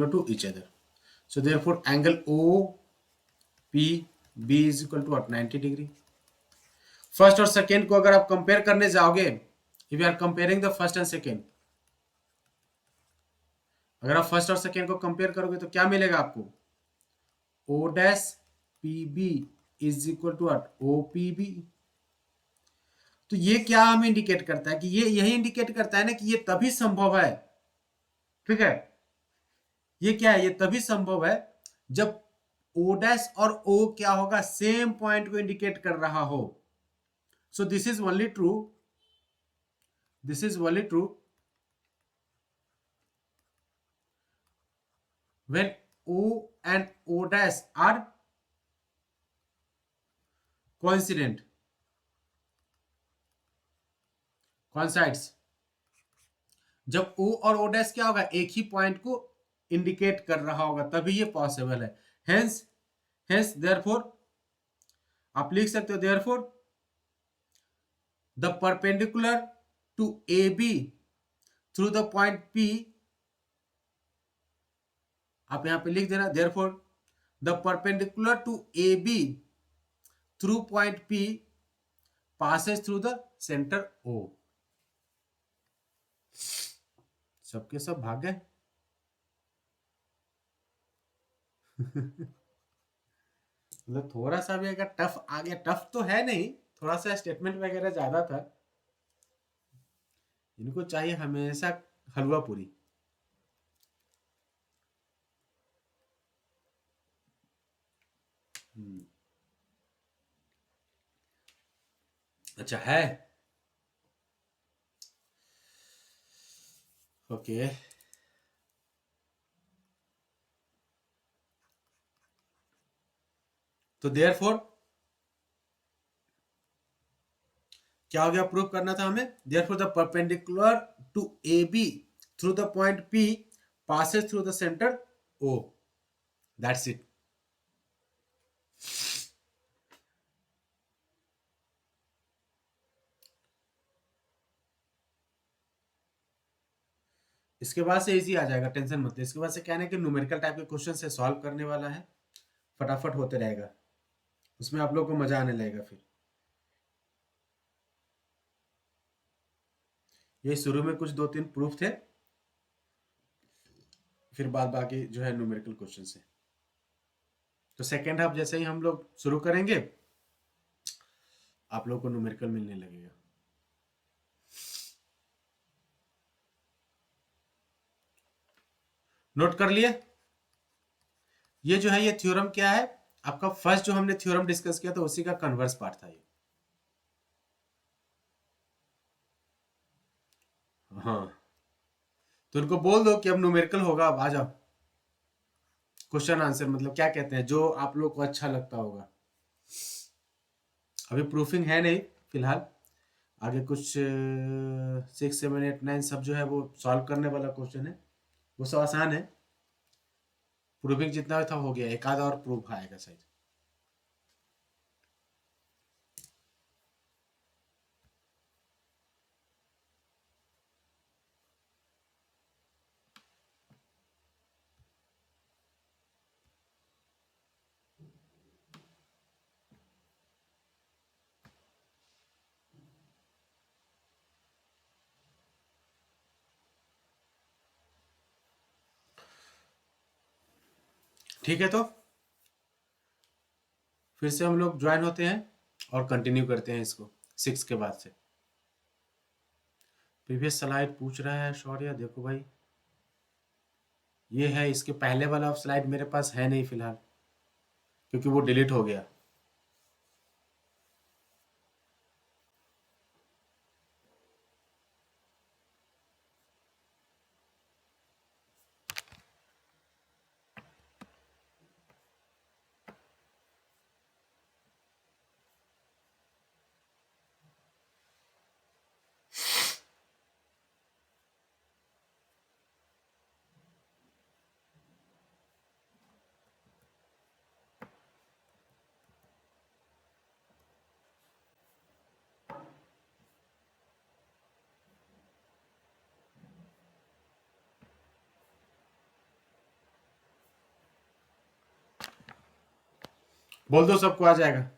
A: to each other. So therefore angle OPB is equal to what? 90 degree. First और second को अगर आप compare करने जाओगे, if you are comparing the first and second, अगर आप first और second को कंपेयर करोगे तो क्या मिलेगा आपको? O dash PB is equal to what? OPB. तो ये क्या हमें इंडिकेट करता है कि ये यही इंडिकेट करता है ना कि ये तभी संभव है, ठीक है, ये क्या है? ये तभी संभव है जब O डैश और O क्या होगा? सेम पॉइंट को इंडिकेट कर रहा हो. So this is only true when O and O dash are coincident, coincides. जब O और O dash क्या होगा? एक ही पॉइंट को इंडिकेट कर रहा होगा, तभी ये पॉसिबल है. हेंस देयरफॉर आप लिख सकते हो, therefore the perpendicular to AB through the point P, आप यहां पे लिख देना, therefore the perpendicular to AB through point P passes through the center O. सबके सब भाग गए. मतलब थोड़ा सा भी अगर टफ आ गया, टफ तो है नहीं, थोड़ा सा स्टेटमेंट वगैरह ज्यादा था. इनको चाहिए हमेशा हलवा पूरी. अच्छा है, ओके. तो देयरफॉर क्या हो गया? प्रूव करना था हमें. Therefore the perpendicular to AB through the point P passes through the center O. That's it. इसके बाद से इजी आ जाएगा, टेंशन मत ले। इसके बाद से क्या है कि न्यूमेरिकल टाइप के क्वेश्चन से सॉल्व करने वाला है, फटाफट होते रहेगा, उसमें आप लोग को मजा आने लगेगा। फिर ये शुरू में कुछ 2-3 प्रूफ थे, फिर बाद बाकी जो है न्यूमेरिकल क्वेश्चन से। तो सेकेंड हाफ जैसे ही हम लोग शुरू करेंगे, आप लोग को न्यूमेरिकल मिलने लगेगा। नोट कर लिए? ये जो है ये थ्योरम क्या है आपका, फर्स्ट जो हमने थ्योरम डिस्कस किया था उसी का कन्वर्स पार्ट था ये। हाँ, तो उनको बोल दो कि अब न्यूमेरिकल होगा, अब आ जाओ। क्वेश्चन आंसर मतलब क्या कहते हैं, जो आप लोग को अच्छा लगता होगा। अभी प्रूफिंग है नहीं फिलहाल, आगे कुछ 6, 7, 8, 9 सब जो है वो सॉल्व करने वाला क्वेश्चन है, वो सब आसान है। प्रूफिंग जितना था हो गया, एक आधा और प्रूफ आएगा शायद। ठीक है, तो फिर से हम लोग ज्वाइन होते हैं और कंटिन्यू करते हैं इसको 6 के बाद से। प्रीवियस स्लाइड पूछ रहा है शौर्य, देखो भाई ये है, इसके पहले वाला स्लाइड मेरे पास है नहीं फिलहाल, क्योंकि वो डिलीट हो गया। बोल दो, सबको आ जाएगा।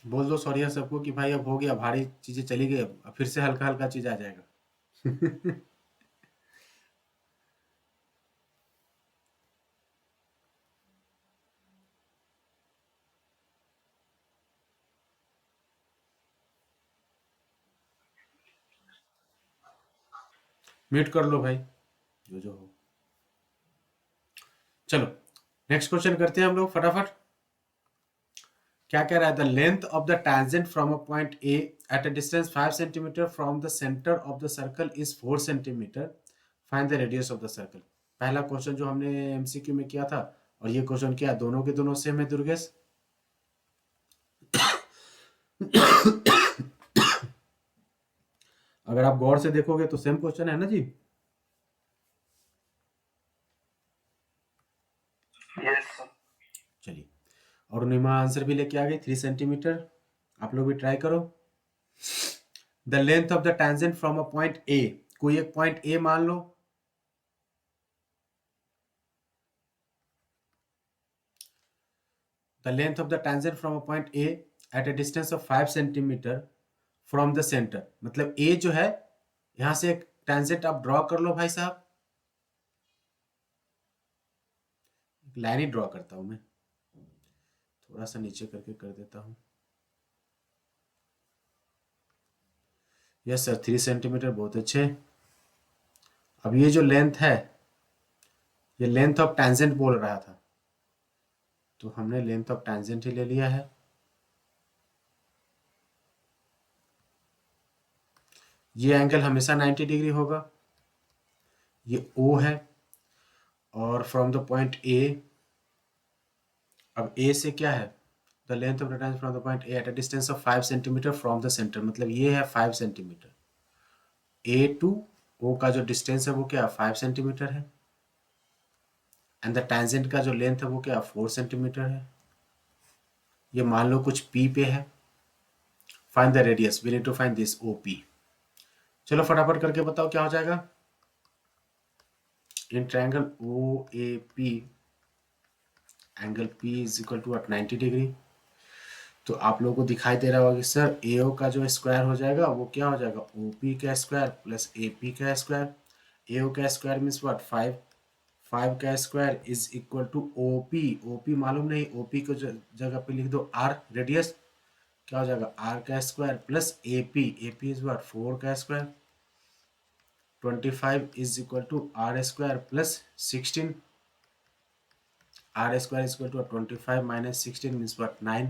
A: बोल दो सौर्या सबको कि भाई अब हो गया, भारी चीजें चली गई, अब फिर से हल्का हल्का चीज आ जाएगा। म्यूट कर लो भाई, जो हो। चलो नेक्स्ट क्वेश्चन करते हैं हम लोग फटाफट। क्या कह रहा है, the length of the tangent from a point A at a distance 5 centimetre from the centre of the circle is 4 centimetre, find the radius of the circle. पहला क्वेश्चन जो हमने एमसीक्यू में किया था, और ये क्वेश्चन क्या, दोनों के दोनों सेम है दुर्गेश। अगर आप गौर से देखोगे तो सेम क्वेश्चन है ना जी।
B: यस।
A: चलिए, और निमा आंसर भी लेके आ गई 3 सेंटीमीटर। आप लोग भी ट्राई करो। The length of the tangent from a point A, कोई एक पॉइंट ए मान लो, the length of the tangent from a point A at a distance of 5 centimetre from the centre, मतलब ए जो है, यहां से एक टेंजेंट आप ड्रॉ कर लो भाई साहब। एक लाइन ही ड्रॉ करता हूं मैं, थोड़ा सा नीचे करके कर देता हूं। यस सर, 3 सेंटीमीटर बहुत अच्छे। अब ये जो लेंथ है, ये लेंथ ऑफ टेंजेंट बोल रहा था, तो हमने लेंथ ऑफ टेंजेंट ही ले लिया है। ये एंगल हमेशा 90 डिग्री होगा। ये O है और फ्रॉम द पॉइंट A, अब A से क्या है, the length of the tangent from the point A eight a distance of 5 centimetre from the centre, मतलब ये है 5 सेंटीमीटर। A टू O का जो डिस्टेंस है वो क्या 5 सेंटीमीटर है, एंड द टेंजेंट का जो लेंथ है वो क्या 4 सेंटीमीटर है। ये मान लो कुछ P पे है। Find the radius, we need to find this OP। चलो फटाफट करके बताओ क्या हो जाएगा। In triangle OAP, angle P is equal to 90 degree. तो आप लोगों को दिखाई दे रहा होगा कि सर AO का जो स्क्वायर हो जाएगा वो क्या हो जाएगा, OP का स्क्वायर प्लस AP का स्क्वायर। AO का स्क्वायर मीन्स व्हाट 5, 5 का square is equal to OP। OP मालूम नहीं, OP को जगह पे लिख दो R रेडियस, क्या हो जाएगा R का square plus AP, AP is what 4 का square. 25 is equal to R square plus 16, R square is equal to 25 minus 16 means what 9।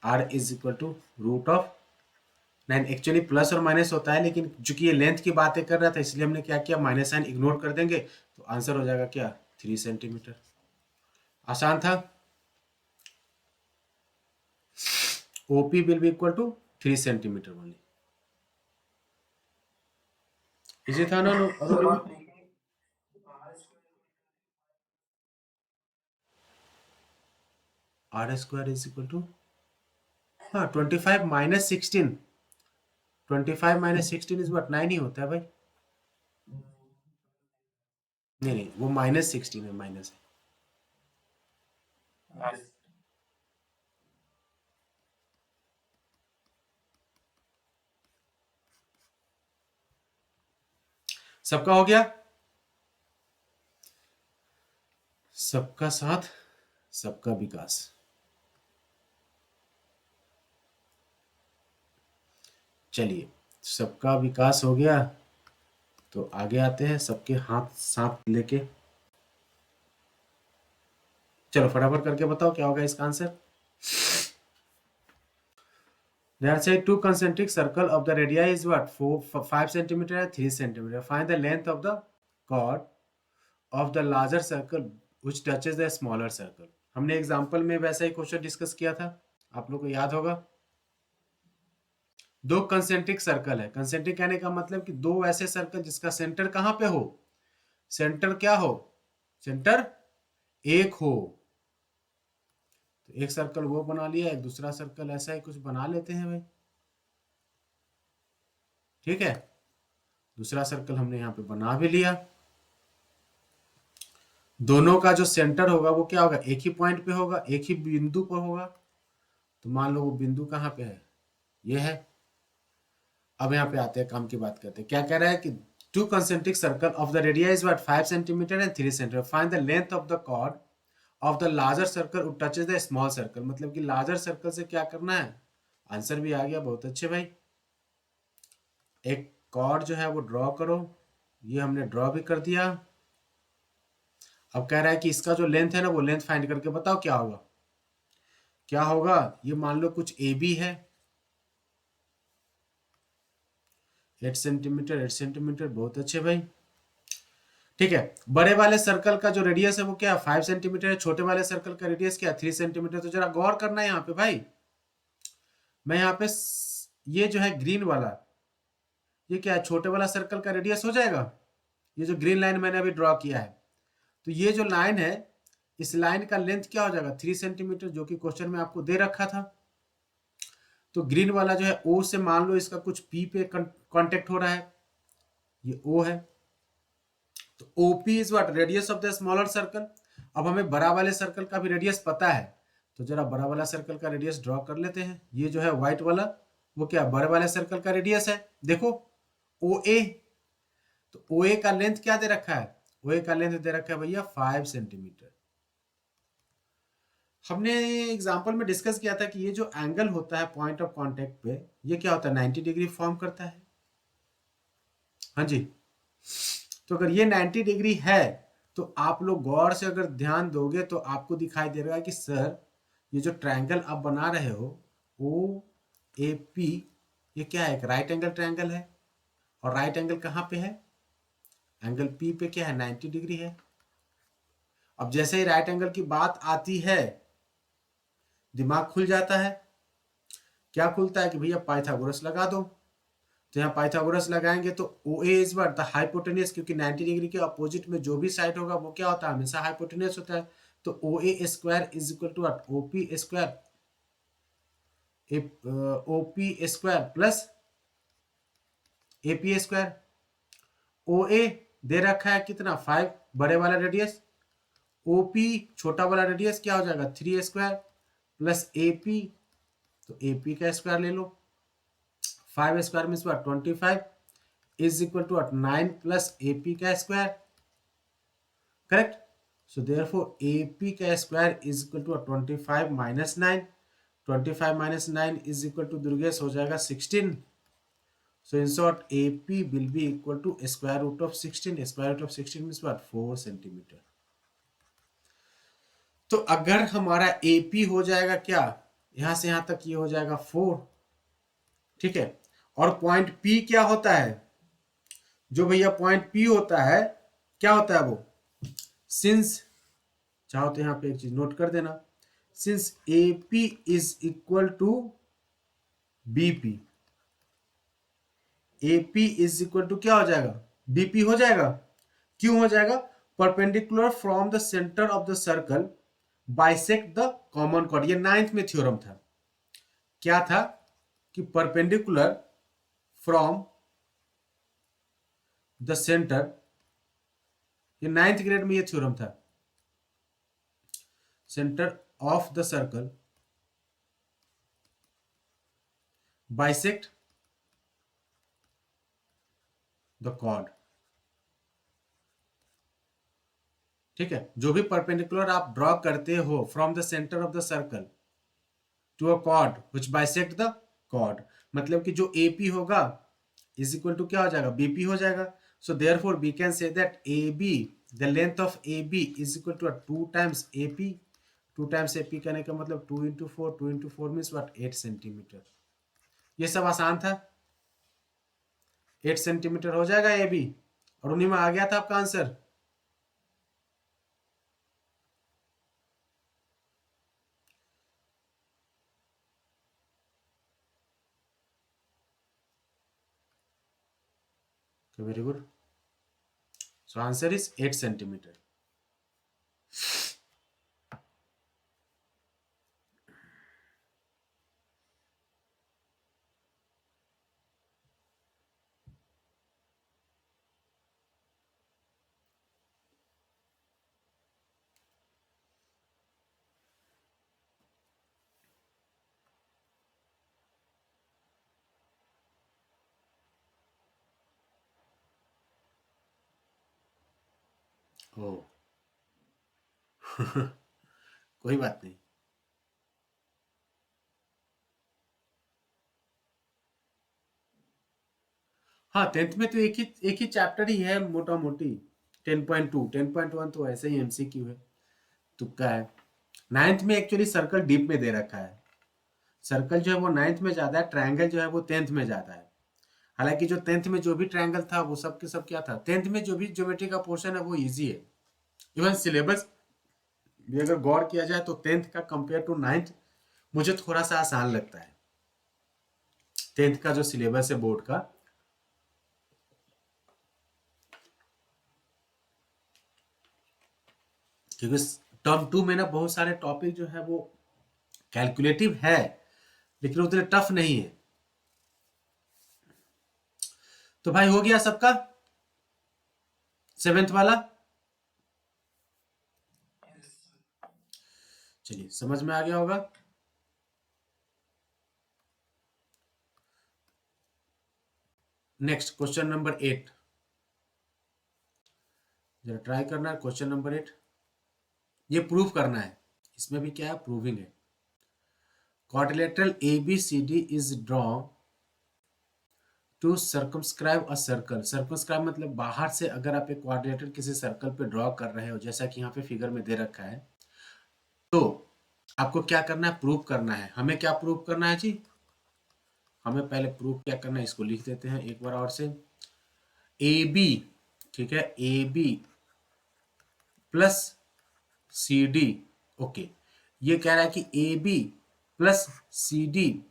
A: R is equal to root of 9। Actually plus और minus होता है, लेकिन चूंकि ये length की बातें कर रहा था इसलिए हमने क्या किया, माइनस साइन इग्नोर कर देंगे, तो आंसर हो जाएगा क्या 3 सेंटीमीटर। आसान था। OP will be equal to 3 centimetre only. Easy था ना Arun? R square is equal to, हाँ 25 माइनस 16, 25 माइनस 16 इज व्हाट 9 ही होता है भाई। नहीं नहीं, वो माइनस 16 है, माइनस है। सबका हो गया, सबका साथ सबका विकास। चलिए, सबका विकास हो गया, तो आगे आते हैं सबके हाथ सांप लेके। चलो फटाफट करके बताओ क्या होगा इसका answer. There are say two concentric circle of the radii is what 5 centimeter and 3 centimeter. Find the length of the chord of the larger circle which touches the smaller circle. हमने एग्जांपल में वैसा ही question discuss किया था, आप लोग को याद होगा। दो कंसेंट्रिक सर्कल है, कंसेंट्रिक कहने का मतलब कि दो ऐसे सर्कल जिसका सेंटर कहां पे हो, सेंटर क्या हो, सेंटर एक हो। तो एक सर्कल वो बना लिया, एक दूसरा सर्कल ऐसा ही कुछ बना लेते हैं भाई, ठीक है। दूसरा सर्कल हमने यहाँ पे बना भी लिया। दोनों का जो सेंटर होगा वो क्या होगा, एक ही पॉइंट पे होगा, एक ही बिंदु पर होगा। तो मान लो वो बिंदु कहाँ पे है, ये है। अब यहाँ पे आते हैं, काम की बात करते हैं। क्या कह रहा है कि two concentric circle of the radius is what 5 centimetre and 3 centimetre. Find the length of the chord of the larger circle which touches the small circle. मतलब कि लार्जर सर्कल से क्या करना है, आंसर भी आ गया, बहुत अच्छे भाई। एक कॉर्ड जो है वो ड्रॉ करो, ये हमने ड्रॉ भी कर दिया। अब कह रहा है कि इसका जो लेंथ है ना, वो लेंथ फाइंड करके बताओ क्या होगा। क्या होगा, ये मान लो कुछ ए बी है, 8 सेंटीमीटर 8 सेंटीमीटर, बहुत अच्छे भाई। ठीक है, बड़े वाले सर्कल का जो रेडियस है वो क्या 5 सेंटीमीटर है, छोटे वाले सर्कल का रेडियस क्या 3 सेंटीमीटर। तो जरा गौर करना है यहाँ पे भाई। मैं यहाँ पे ये जो है ग्रीन वाला, ये क्या है, छोटे वाला सर्कल का रेडियस हो जाएगा। ये जो ग्रीन लाइन मैंने अभी ड्रॉ किया है, तो ये जो लाइन है, इस लाइन का लेंथ क्या हो जाएगा 3 सेंटीमीटर, जो कि क्वेश्चन में आपको दे रखा था। तो ग्रीन वाला जो है ओ से मान लो इसका कुछ पी पे कांटेक्ट हो रहा है, ये ओ है। तो OP is what radius of the smaller circle. अब हमें बड़ा वाले सर्कल का भी रेडियस पता है, तो जरा बड़ा वाला सर्कल का रेडियस ड्रॉ कर लेते हैं। ये जो है व्हाइट वाला, वो क्या बड़े वाले सर्कल का रेडियस है, देखो OA। तो OA का लेंथ क्या दे रखा है, OA का लेंथ दे रखा है भैया 5 सेंटीमीटर। हमने एग्जांपल में डिस्कस किया था कि ये जो एंगल होता है पॉइंट ऑफ कांटेक्ट पे, ये क्या होता है 90 डिग्री फॉर्म करता है। हाँ जी, तो अगर ये 90 डिग्री है तो आप लोग गौर से अगर ध्यान दोगे तो आपको दिखाई दे रहा है कि सर ये जो ट्रायंगल आप बना रहे हो ओ ए पी, ये क्या है? एक राइट एंगल ट्रायंगल है। और राइट एंगल कहाँ पे है? एंगल पी पे क्या है? 90 डिग्री है। अब जैसे ही राइट एंगल की बात आती है दिमाग खुल जाता है। क्या खुलता है कि भैया पाइथागोरस लगा दो। तो यहाँ पाइथागोरस लगाएंगे तो O A is what? The hypotenuse, क्योंकि 90 डिग्री के अपोजिट में जो भी साइड होगा वो क्या होता है? हमेशा हाइपोटेन्यूज होता है। तो O A square is equal to what? O P square, O P square plus A P square. O A दे रखा है कितना? 5, बड़े वाला रेडियस। ओ पी छोटा वाला रेडियस क्या हो जाएगा? 3 स्क्वायर प्लस ए पी, तो ए पी का स्क्वायर ले लो। 5 square means what? 25 is equal to what? 9 plus A P का square. Correct. So therefore A P का square is equal to 25 minus 9। 25 minus 9 is equal to Durgesh हो जाएगा 16। So in short, AP will be equal to square root of 16. Square root of 16 means what? 4 centimetre. तो अगर हमारा AP हो जाएगा क्या? यहां से यहां तक ये हो जाएगा 4। ठीक है। और पॉइंट P क्या होता है? जो भैया पॉइंट P होता है क्या होता है वो? सिंस, चाहो तो यहां पे एक चीज नोट कर देना, since AP is equal to BP, AP is equal to क्या हो जाएगा? BP हो जाएगा। क्यों हो जाएगा? Perpendicular from the centre of the circle bisect the common chord. ये 9th में थ्योरम था। क्या था? कि परपेंडिकुलर फ्रॉम द सेंटर, ये 9th ग्रेड में ये थ्योरम था। Centre of the circle bisect the chord. ठीक है। जो भी परपेंडिकुलर आप ड्रॉ करते हो from the centre of the circle to a chord which bisect the chord, मतलब कि जो एपी होगा इज इक्वल टू क्या हो जाएगा? बीपी हो जाएगा। So therefore we can say that A B, the length of A B is equal to 2 times A P. 2 times A P कहने का मतलब 2 into 4, 2 into 4 means what? 8 centimetre. ये सब आसान था। 8 सेंटीमीटर हो जाएगा ए बी, और उन्हीं में आ गया था आपका answer. Very good. So answer is 8 centimetre. ओ कोई बात नहीं। हाँ, 10th में तो एक ही चैप्टर ही है मोटा मोटी। 10.2, 10.1 तो ऐसे ही एमसीक्यू है, तुक्का है। 9th में एक्चुअली सर्कल डीप में दे रखा है। सर्कल जो है वो 9th में ज्यादा है, ट्रायंगल जो है वो 10th में ज्यादा है। हालांकि जो 10th में जो भी ट्रायंगल था वो सब के सब क्या था? 10th में जो भी ज्योमेट्री का पोर्शन है वो इजी है। इवन सिलेबस भी अगर गौर किया जाए तो 10th का कंपेयर टू 9th मुझे थोड़ा सा आसान लगता है। 10th का जो सिलेबस है बोर्ड का, क्योंकि टर्म 2 में ना बहुत सारे टॉपिक जो है वो कैलकुलेटिव है लेकिन उतने टफ नहीं है। तो भाई हो गया सबका 7th वाला? चलिए, समझ में आ गया होगा। नेक्स्ट क्वेश्चन नंबर 8, जरा ट्राई करना है। क्वेश्चन नंबर 8 ये प्रूव करना है। इसमें भी क्या है? प्रूविंग है। Quadrilateral ABCD is drawn to circumscribe a circle. Circumscribe मतलब बाहर से अगर आप एक क्वाड्रिलेटरल किसी सर्कल पे ड्रॉ कर रहे हो, जैसा कि यहाँ पे फिगर में दे रखा है, तो आपको क्या करना है, प्रूव करना है। हमें क्या प्रूव करना है जी, हमें पहले प्रूव क्या करना है, इसको लिख देते हैं एक बार और से। ए बी, ठीक है, A B plus C D, okay. ये कह रहा है कि A B plus C D,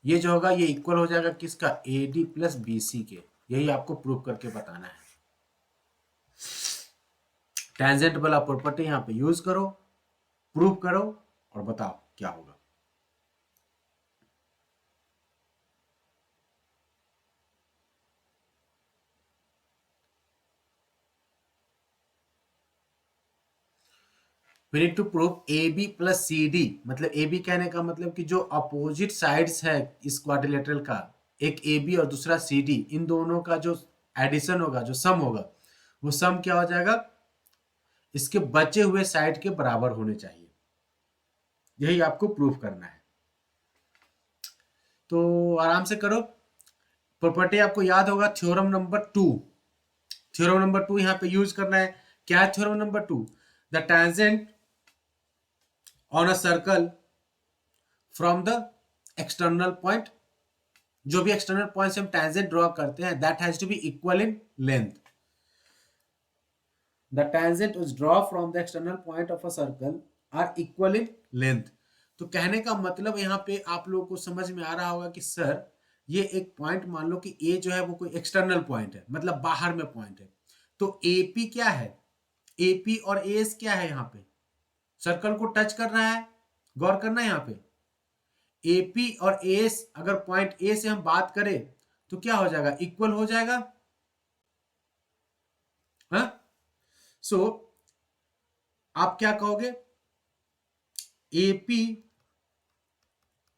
A: ये जो होगा ये इक्वल हो जाएगा किसका, A D plus B C के। यही आपको प्रूव करके बताना है। टेंजेंट वाला प्रॉपर्टी यहाँ पे यूज करो, प्रूव करो और बताओ क्या होगा। We need to prove AB plus CD, मतलब AB कहने का मतलब कि जो अपोजिट साइड्स है इस क्वाड्रिलेटरल का, एक AB और दूसरा CD, इन दोनों का जो एडिशन होगा, जो सम होगा, वो सम क्या हो जाएगा, इसके बचे हुए साइड के बराबर होने चाहिए। यही आपको प्रूफ करना है। तो आराम से करो। प्रॉपर्टी आपको याद होगा, थ्योरम नंबर 2। थ्योरम नंबर 2 यहाँ पे यूज करना है। क्या है theorem number 2? The tangent on a circle from the external point, जो भी एक्सटर्नल पॉइंट से हम टेंजेंट ड्रॉ करते हैं, that has to be equal in length. The tangent is draw from the external point of a circle are equal in length. तो कहने का मतलब यहाँ पे आप लोगों को समझ में आ रहा होगा कि सर ये एक पॉइंट, मान लो कि ए जो है वो कोई एक्सटर्नल पॉइंट है, मतलब बाहर में पॉइंट है। तो एपी क्या है, एपी और एस क्या है, यहाँ पे सर्कल को टच कर रहा है, गौर करना है यहाँ पे। एपी और एस, अगर पॉइंट ए से हम बात करें तो क्या हो जाएगा, इक्वल हो जाएगा। हाँ, सो आप क्या कहोगे, A P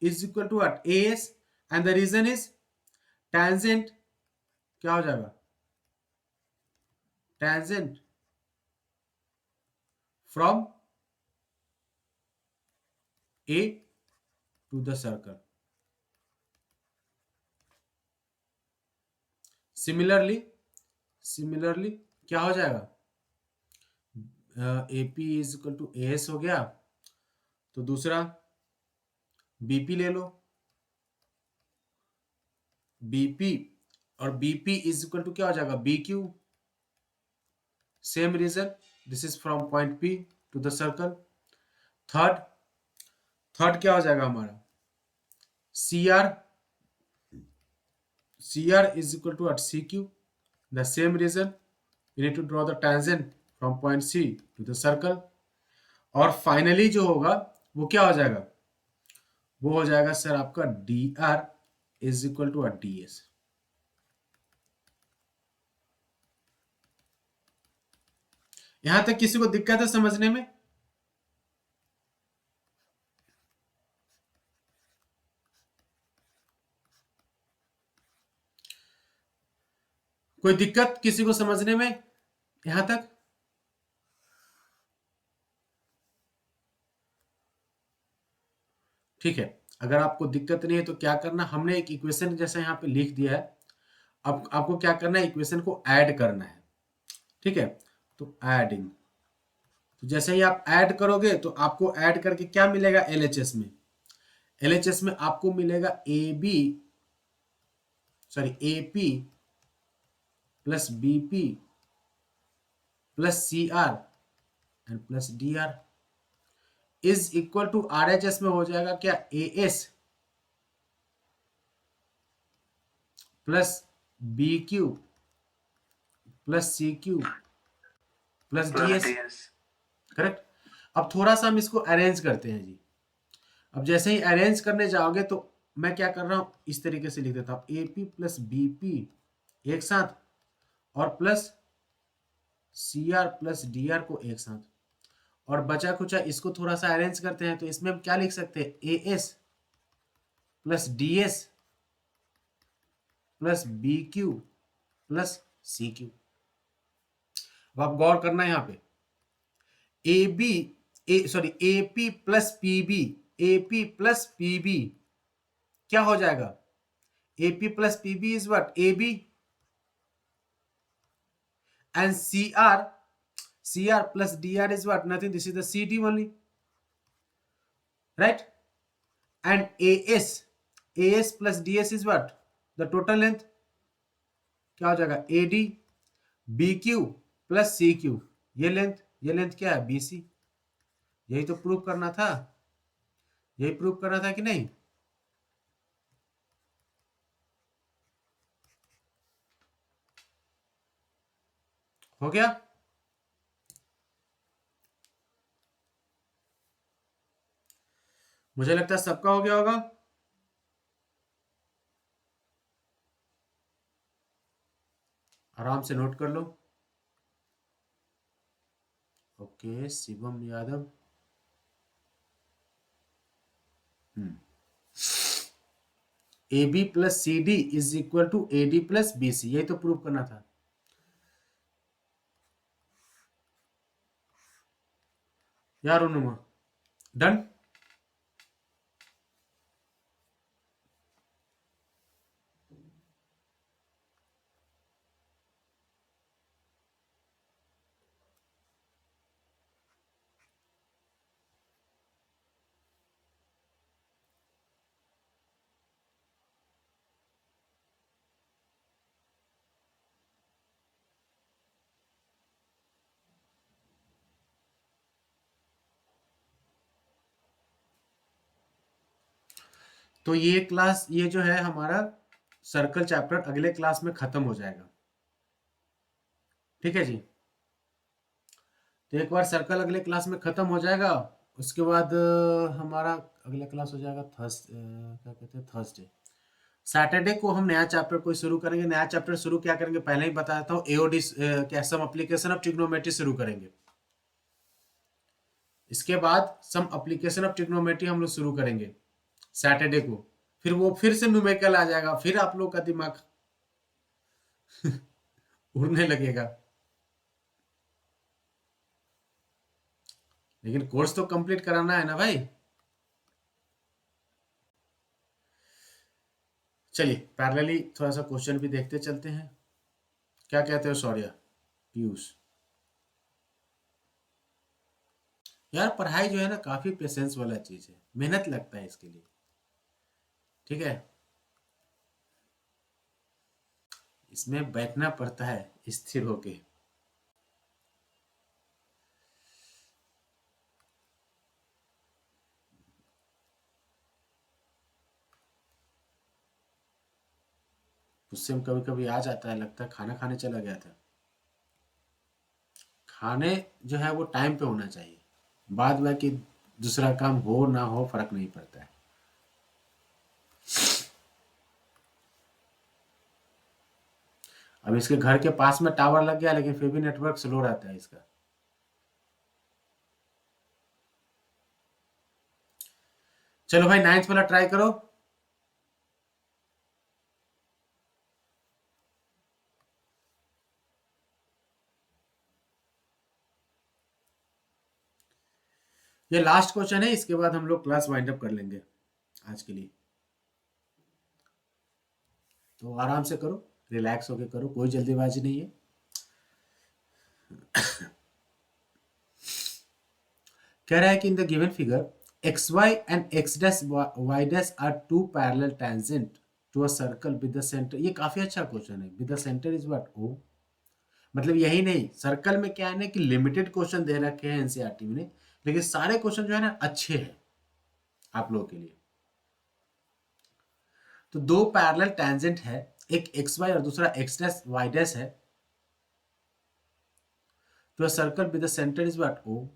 A: is equal to what, S, and the reason is tangent क्या हो जाएगा, tangent from A to the circle. Similarly क्या हो जाएगा, A P is equal to S हो गया, तो दूसरा बीपी ले लो, बीपी और बीपी इज इक्वल टू क्या हो जाएगा, B Q. Same reason, this is from point P to the circle. Third third क्या हो जाएगा हमारा, C R, C R is equal to at C Q. The same reason, we need to draw the tangent from point C to the circle। और finally जो होगा वो क्या हो जाएगा, वो हो जाएगा सर आपका D R is equal to D S. यहां तक किसी को दिक्कत है समझने में? कोई दिक्कत किसी को समझने में यहां तक? ठीक है, अगर आपको दिक्कत नहीं है तो क्या करना, हमने एक इक्वेशन जैसा यहाँ पे लिख दिया है, अब आपको क्या करना है, इक्वेशन को ऐड करना है। ठीक है, तो एडिंग, तो जैसे ही आप ऐड करोगे तो आपको ऐड करके क्या मिलेगा, एलएचएस में, एलएचएस में आपको मिलेगा A B, sorry A P plus B P plus C R and plus D R is equal to R H S में हो जाएगा क्या, A S plus B Q plus C Q plus D S. Correct. अब थोड़ा सा हम इसको arrange करते हैं जी। अब जैसे ही अरेंज करने जाओगे तो मैं क्या कर रहा हूं, इस तरीके से लिख देता हूं, A P plus B P एक साथ और plus C R plus D R को एक साथ, और बचा कुचा इसको थोड़ा सा अरेंज करते हैं। तो इसमें हम क्या लिख सकते हैं, A S plus D S plus B Q plus C Q. अब आप गौर करना है यहाँ पे, A B, sorry A P plus P B, A P plus P B क्या हो जाएगा, AP plus PB is what? AB. And CR plus DR is what? Nothing. This is the CD only. Right? And AS plus DS is what? The total length. क्या हो जाएगा? AD BQ plus CQ. ये length क्या है? BC. यही तो prove करना था. यही प्रूव करना था कि नहीं? हो गया? मुझे लगता है सबका हो गया होगा. आराम से नोट कर लो. Okay, Shivam Yadav. AB plus CD is equal to AD plus BC. यही तो प्रूव करना था. यार अनुमा डन. तो ये क्लास, ये जो है हमारा सर्कल चैप्टर अगले क्लास में खत्म हो जाएगा. ठीक है जी. तो एक बार सर्कल अगले क्लास में खत्म हो जाएगा. उसके बाद हमारा अगला क्लास हो जाएगा क्या कहते हैं, थर्सडे. सैटरडे को हम नया चैप्टर कोई शुरू करेंगे. नया चैप्टर शुरू क्या करेंगे पहले ही बता देता हूँ. एओडी क्या सम एप्लीकेशन ऑफ ट्रिग्नोमेट्री शुरू करेंगे. इसके बाद सम एप्लीकेशन ऑफ ट्रिग्नोमेट्री हम लोग शुरू करेंगे सैटरडे को. फिर वो फिर से न्यूमेरिकल आ जाएगा. फिर आप लोग का दिमाग उड़ने लगेगा. लेकिन कोर्स तो कंप्लीट कराना है ना भाई. चलिए पैरेलली थोड़ा सा क्वेश्चन भी देखते चलते हैं. क्या कहते हो शौर्य, पीयूष? यार पढ़ाई जो है ना काफी पेशेंस वाला चीज है. मेहनत लगता है इसके लिए. ठीक है, इसमें बैठना पड़ता है स्थिर होके. उससे हम कभी कभी आ जाता है, लगता है खाना खाने चला गया था. खाने जो है वो टाइम पे होना चाहिए. बाद में कि दूसरा काम हो ना हो फर्क नहीं पड़ता है. अब इसके घर के पास में टावर लग गया लेकिन फिर भी नेटवर्क स्लो रहता है इसका. चलो भाई 9th वाला ट्राई करो. ये लास्ट क्वेश्चन है, इसके बाद हम लोग क्लास वाइंड अप कर लेंगे आज के लिए. तो आराम से करो, रिलैक्स होके करो, कोई जल्दीबाजी नहीं है. कह रहा है कि in the given figure xy and x dash y dash are two parallel tangent to a circle with the center. ये काफी अच्छा क्वेश्चन है. with the center is what? O. मतलब यही नहीं, सर्कल में क्या है ना कि लिमिटेड क्वेश्चन दे रखे हैं एनसीईआरटी में, लेकिन सारे क्वेश्चन जो है ना अच्छे हैं आप लोगों के लिए. तो दो पैरेलल टेंजेंट है, एक एक्स वाई और दूसरा एक्स डैश वाई डैश है. तो circle with the centre is what? O.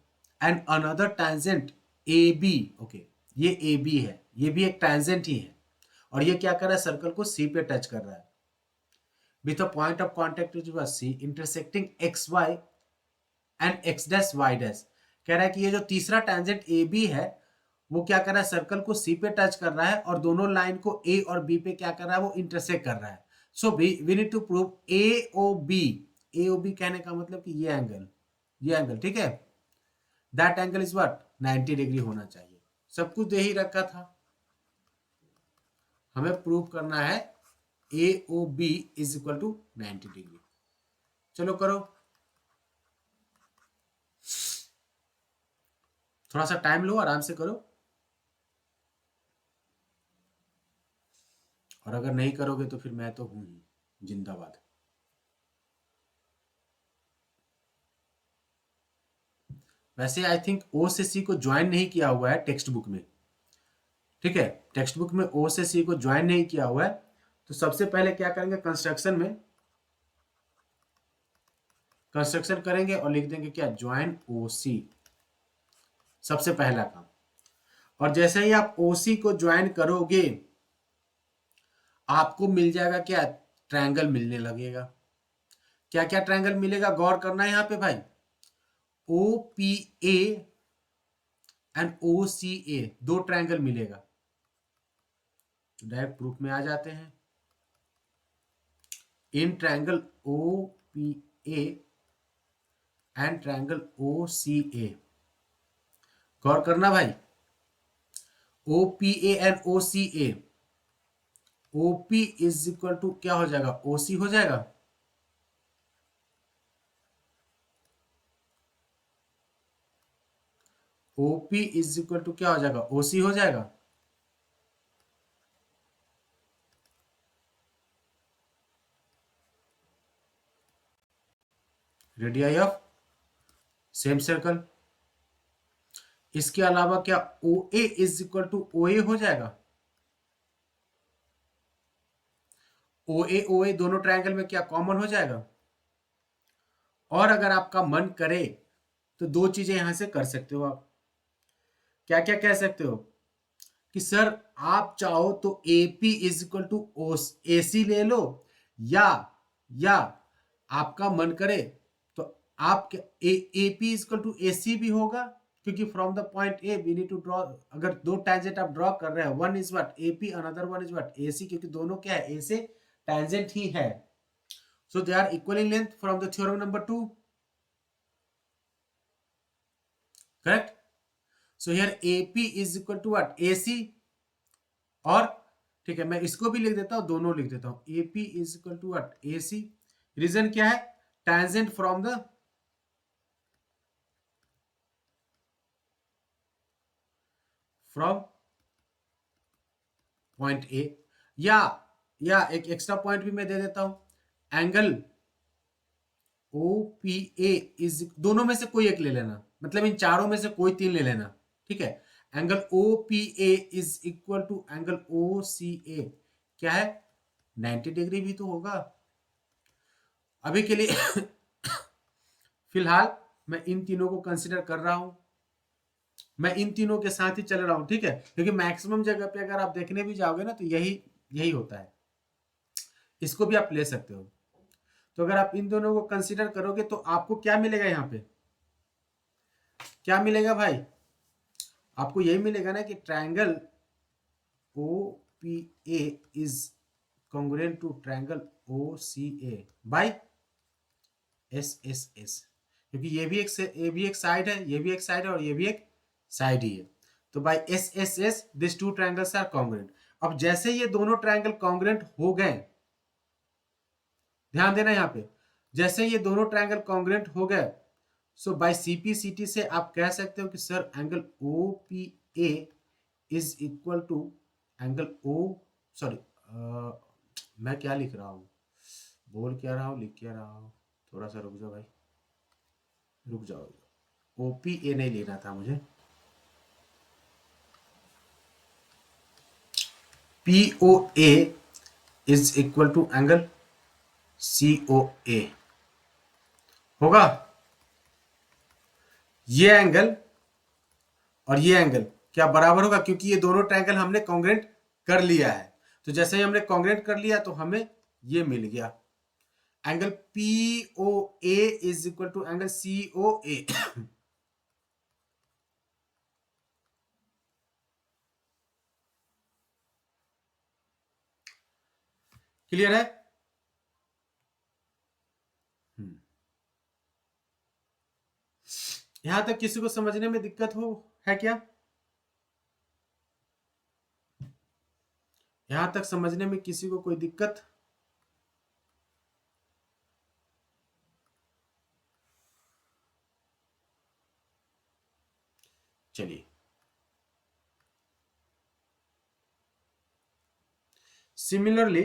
A: And another tangent A B. Okay, ये ए बी है, ये भी एक टेंजेंट ही है. और ये क्या कर रहा है? सर्कल को सी पे टच कर रहा है. With a point of contact is C intersecting X Y and X dash Y dash. कह रहा है कि ये जो तीसरा टेंजेंट ए बी है वो क्या कर रहा है? सर्कल को सी पे टच कर रहा है और दोनों लाइन को ए और बी पे क्या कर रहा है? वो इंटरसेक्ट कर रहा है. So we need to prove A O B. A O B कहने का मतलब कि ये एंगल ठीक है, that angle is what? 90 degree होना चाहिए. सब कुछ दे ही रखा था, हमें प्रूव करना है AOB is equal to 90 degree. चलो करो, थोड़ा सा टाइम लो, आराम से करो, और अगर नहीं करोगे तो फिर मैं तो हूं ही, जिंदाबाद। वैसे आई थिंक ओ से सी को ज्वाइन नहीं किया हुआ है टेक्स्ट बुक में, ठीक है, टेक्स्ट बुक में ओ से सी को ज्वाइन नहीं किया हुआ है। तो सबसे पहले क्या करेंगे, कंस्ट्रक्शन में कंस्ट्रक्शन करेंगे और लिख देंगे क्या, ज्वाइन ओ सी, सबसे पहला काम। और जैसे ही आप ओ सी को ज्वाइन करोगे आपको मिल जाएगा क्या, ट्रायंगल मिलने लगेगा। क्या क्या ट्रायंगल मिलेगा, गौर करना है यहाँ पे भाई, O P A and O C ए, दो ट्रायंगल मिलेगा। डायरेक्ट प्रूफ में आ जाते हैं। In triangle O P A and triangle O C A, गौर करना भाई, O P A and O C A, O P is equal to क्या हो जाएगा, ओ सी हो जाएगा। OP इज इक्वल टू क्या हो जाएगा, OC हो जाएगा। Radii of same circle. इसके अलावा क्या OA is equal to OA हो जाएगा। OA OA दोनों ट्रायंगल में क्या कॉमन हो जाएगा। और अगर आपका मन करे तो दो चीजें यहां से कर सकते हो आप। क्या क्या कह सकते हो कि सर आप चाहो तो AP is equal to AC ले लो, या आपका मन करे तो आप AP is equal to AC भी होगा, क्योंकि from the point A we need to draw, अगर दो टैंजेंट आप ड्रॉ कर रहे हैं, one is what AP, another one is what AC, क्योंकि दोनों क्या है, ए से टैंजेंट ही है। So they are equal in length from the theorem number 2, correct. So here AP is equal to what AC, और ठीक है मैं इसको भी लिख देता हूं, दोनों लिख देता हूं, AP is equal to what AC। Reason क्या है, टैंजेंट फ्रॉम पॉइंट ए, या एक एक्स्ट्रा पॉइंट भी मैं दे देता हूं, एंगल OPA इज, दोनों में से कोई एक ले लेना, मतलब इन चारों में से कोई तीन ले लेना, ठीक है। Angle OPA is equal to angle OCA, क्या है, 90 डिग्री भी तो होगा। अभी के लिए फिलहाल मैं इन तीनों को कंसिडर कर रहा हूं, मैं इन तीनों के साथ ही चल रहा हूं, ठीक है, क्योंकि मैक्सिमम जगह पे अगर आप देखने भी जाओगे ना तो यही यही होता है। इसको भी आप ले सकते हो। तो अगर आप इन दोनों को कंसिडर करोगे तो आपको क्या मिलेगा, यहाँ पे क्या मिलेगा भाई, आपको यही मिलेगा ना कि triangle OPA is congruent to triangle OCA by SSS, क्योंकि ये भी एक साइड है, ये भी एक साइड है, और ये भी एक साइड ही है। तो by SSS this two triangles are congruent. अब जैसे ये दोनों ट्रायंगल कॉन्ग्रुएंट हो गए, ध्यान देना यहाँ पे, जैसे ये दोनों ट्रायंगल कॉन्ग्रुएंट हो गए, सो बाय CPCT से आप कह सकते हो कि sir angle OPA is equal to angle sorry, मैं क्या लिख रहा हूँ, बोल क्या रहा हूँ, लिख क्या रहा हूँ, थोड़ा सा रुक जाओ भाई, रुक जाओ, OPA नहीं लेना था मुझे, POA is equal to angle COA होगा। ये एंगल और ये एंगल क्या बराबर होगा, क्योंकि ये दोनों ट्रायंगल हमने कॉन्ग्रुएंट कर लिया है। तो जैसे ही हमने कॉन्ग्रुएंट कर लिया तो हमें ये मिल गया, angle POA is equal to angle COA। Clear है। यहां तक किसी को समझने में दिक्कत है क्या, यहां तक समझने में किसी को कोई दिक्कत। चलिए सिमिलरली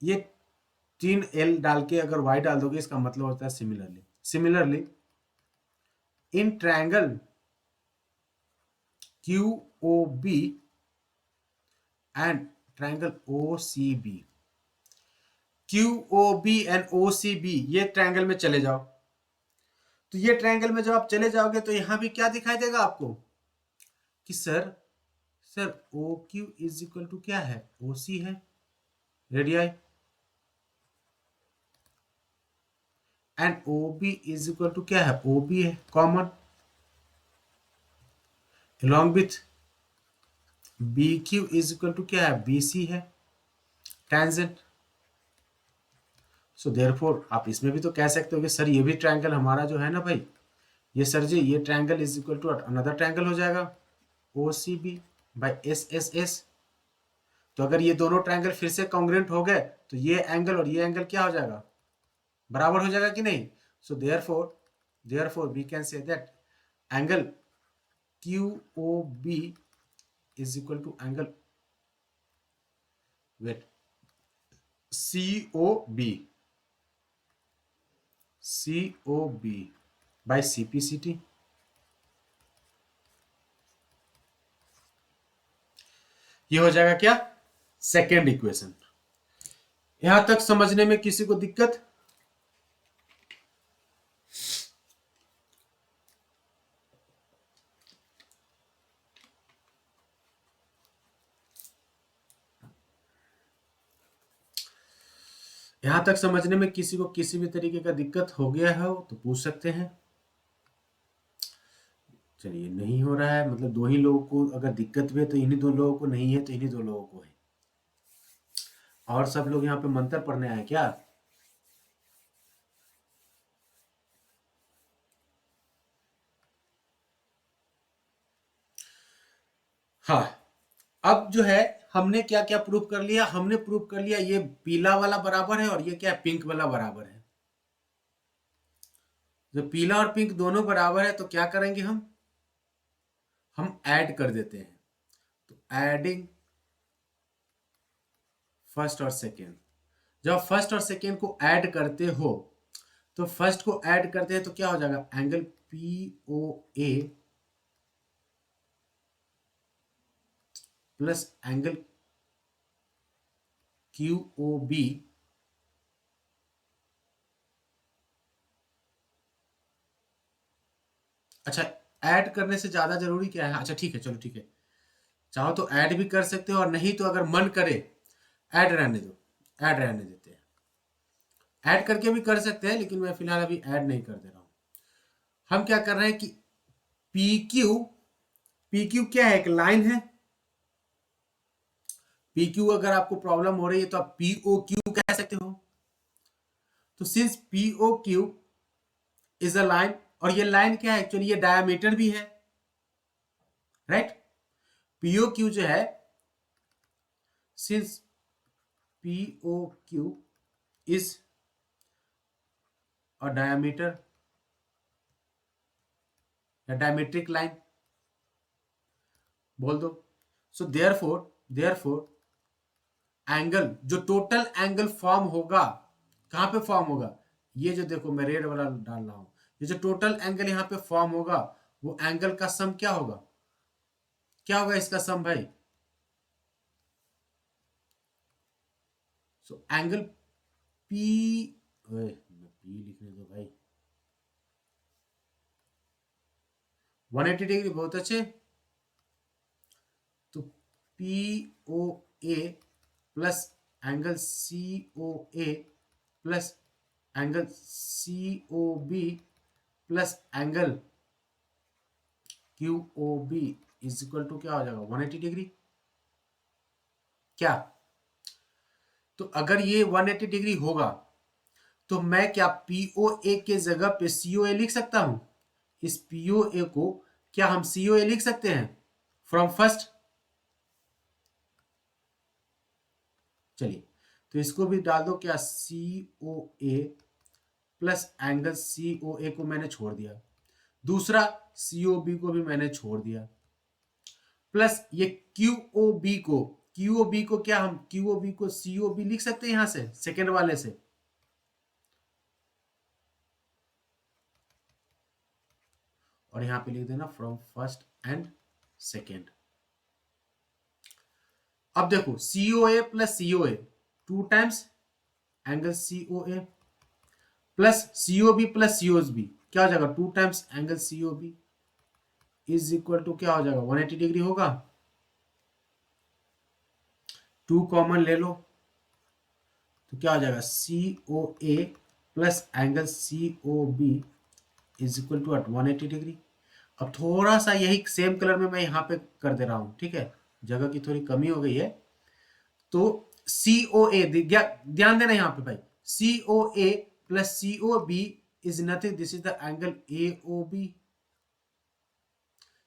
A: ये 3L डाल के अगर Y डाल दोगे इसका मतलब होता है similarly in triangle QOB and triangle OCB, QOB and OCB ये ट्रायंगल में चले जाओ। तो ये ट्रायंगल में जब आप चले जाओगे तो यहां भी क्या दिखाई देगा आपको कि sir OQ is equal to क्या है, OC है radii, and OB is equal to क्या है, OB है common, along with BQ is equal to क्या है, BC है टेंजेंट। सो देयरफॉर आप इसमें भी तो कह सकते हो कि सर ये भी ट्रायंगल हमारा जो है ना भाई, ये सर जी ये triangle is equal to another triangle हो जाएगा OCB बाय SSS। तो अगर ये दोनों ट्रायंगल फिर से कॉन्ग्रुएंट हो गए तो ये एंगल और ये एंगल क्या हो जाएगा, बराबर हो जाएगा कि नहीं। So therefore we can say that angle QOB is equal to angle wait COB by CPCT। ये हो जाएगा क्या, सेकेंड इक्वेशन। यहां तक समझने में किसी को दिक्कत, यहां तक समझने में किसी को किसी भी तरीके का दिक्कत हो गया है तो पूछ सकते हैं। चलिए नहीं हो रहा है, मतलब दो ही लोगों को अगर दिक्कत भी है तो इन्हीं दो लोगों को, नहीं है तो इन्हीं दो लोगों को है, और सब लोग यहाँ पे मंत्र पढ़ने आए क्या। हाँ, अब जो है हमने क्या क्या प्रूव कर लिया, हमने प्रूव कर लिया ये पीला वाला बराबर है और ये क्या पिंक वाला बराबर है। जब पीला और पिंक दोनों बराबर है तो क्या करेंगे हम ऐड कर देते हैं। तो एडिंग फर्स्ट और सेकेंड, जब फर्स्ट और सेकेंड को ऐड करते हो तो फर्स्ट को ऐड करते हैं तो क्या हो जाएगा, angle POA plus angle QOB अच्छा ऐड करने से ज्यादा जरूरी क्या है, अच्छा ठीक है चलो ठीक है, चाहो तो ऐड भी कर सकते हो और नहीं तो अगर मन करे ऐड रहने दो, ऐड रहने देते हैं, ऐड करके भी कर सकते हैं लेकिन मैं फिलहाल अभी ऐड नहीं कर दे रहा हूं। हम क्या कर रहे हैं कि PQ क्या है, एक लाइन है। PQ अगर आपको प्रॉब्लम हो रही है तो आप POQ कह सकते हो। तो since POQ is a line, और ये लाइन क्या है एक्चुअली, ये डायमीटर भी है राइट। POQ जो है, since POQ is a diameter या डायमेट्रिक लाइन बोल दो। सो देयरफॉर एंगल, जो टोटल एंगल फॉर्म होगा, कहां पे फॉर्म होगा, ये जो देखो मैं रेड वाला डाल रहा हूं, ये जो टोटल एंगल यहां पे फॉर्म होगा वो एंगल का सम क्या होगा, क्या होगा इसका सम भाई। सो एंगल पी, पी लिखने दो भाई, 180 डिग्री, बहुत अच्छे। तो POA plus angle COA plus angle COB plus angle QOB is equal to क्या हो जाएगा, 180 डिग्री। क्या, तो अगर ये 180 डिग्री होगा तो मैं क्या POA के जगह पे COA लिख सकता हूं। इस POA को क्या हम COA लिख सकते हैं फ्रॉम फर्स्ट। चलिए तो इसको भी डाल दो क्या, COA प्लस एंगल सी ओ ए को मैंने छोड़ दिया, दूसरा सी ओ बी को भी मैंने छोड़ दिया, प्लस ये क्यू ओ बी को, क्यू ओ बी को क्या हम क्यू ओ बी को सी ओ बी लिख सकते हैं यहां से सेकेंड वाले से, और यहां पे लिख देना फ्रॉम फर्स्ट एंड सेकेंड। अब देखो COA plus COA 2 times angle COA plus COB plus COB क्या हो जाएगा 2 times angle COB is equal to क्या हो जाएगा 180 डिग्री होगा। 2 कॉमन ले लो तो क्या हो जाएगा COA plus angle COB is equal to 180 degree. अब थोड़ा सा यही सेम कलर में मैं यहाँ पे कर दे रहा हूँ, ठीक है, जगह की थोड़ी कमी हो गई है। तो COA ध्यान देना यहाँ पे भाई, COA plus COB is nothing, this is the angle AOB।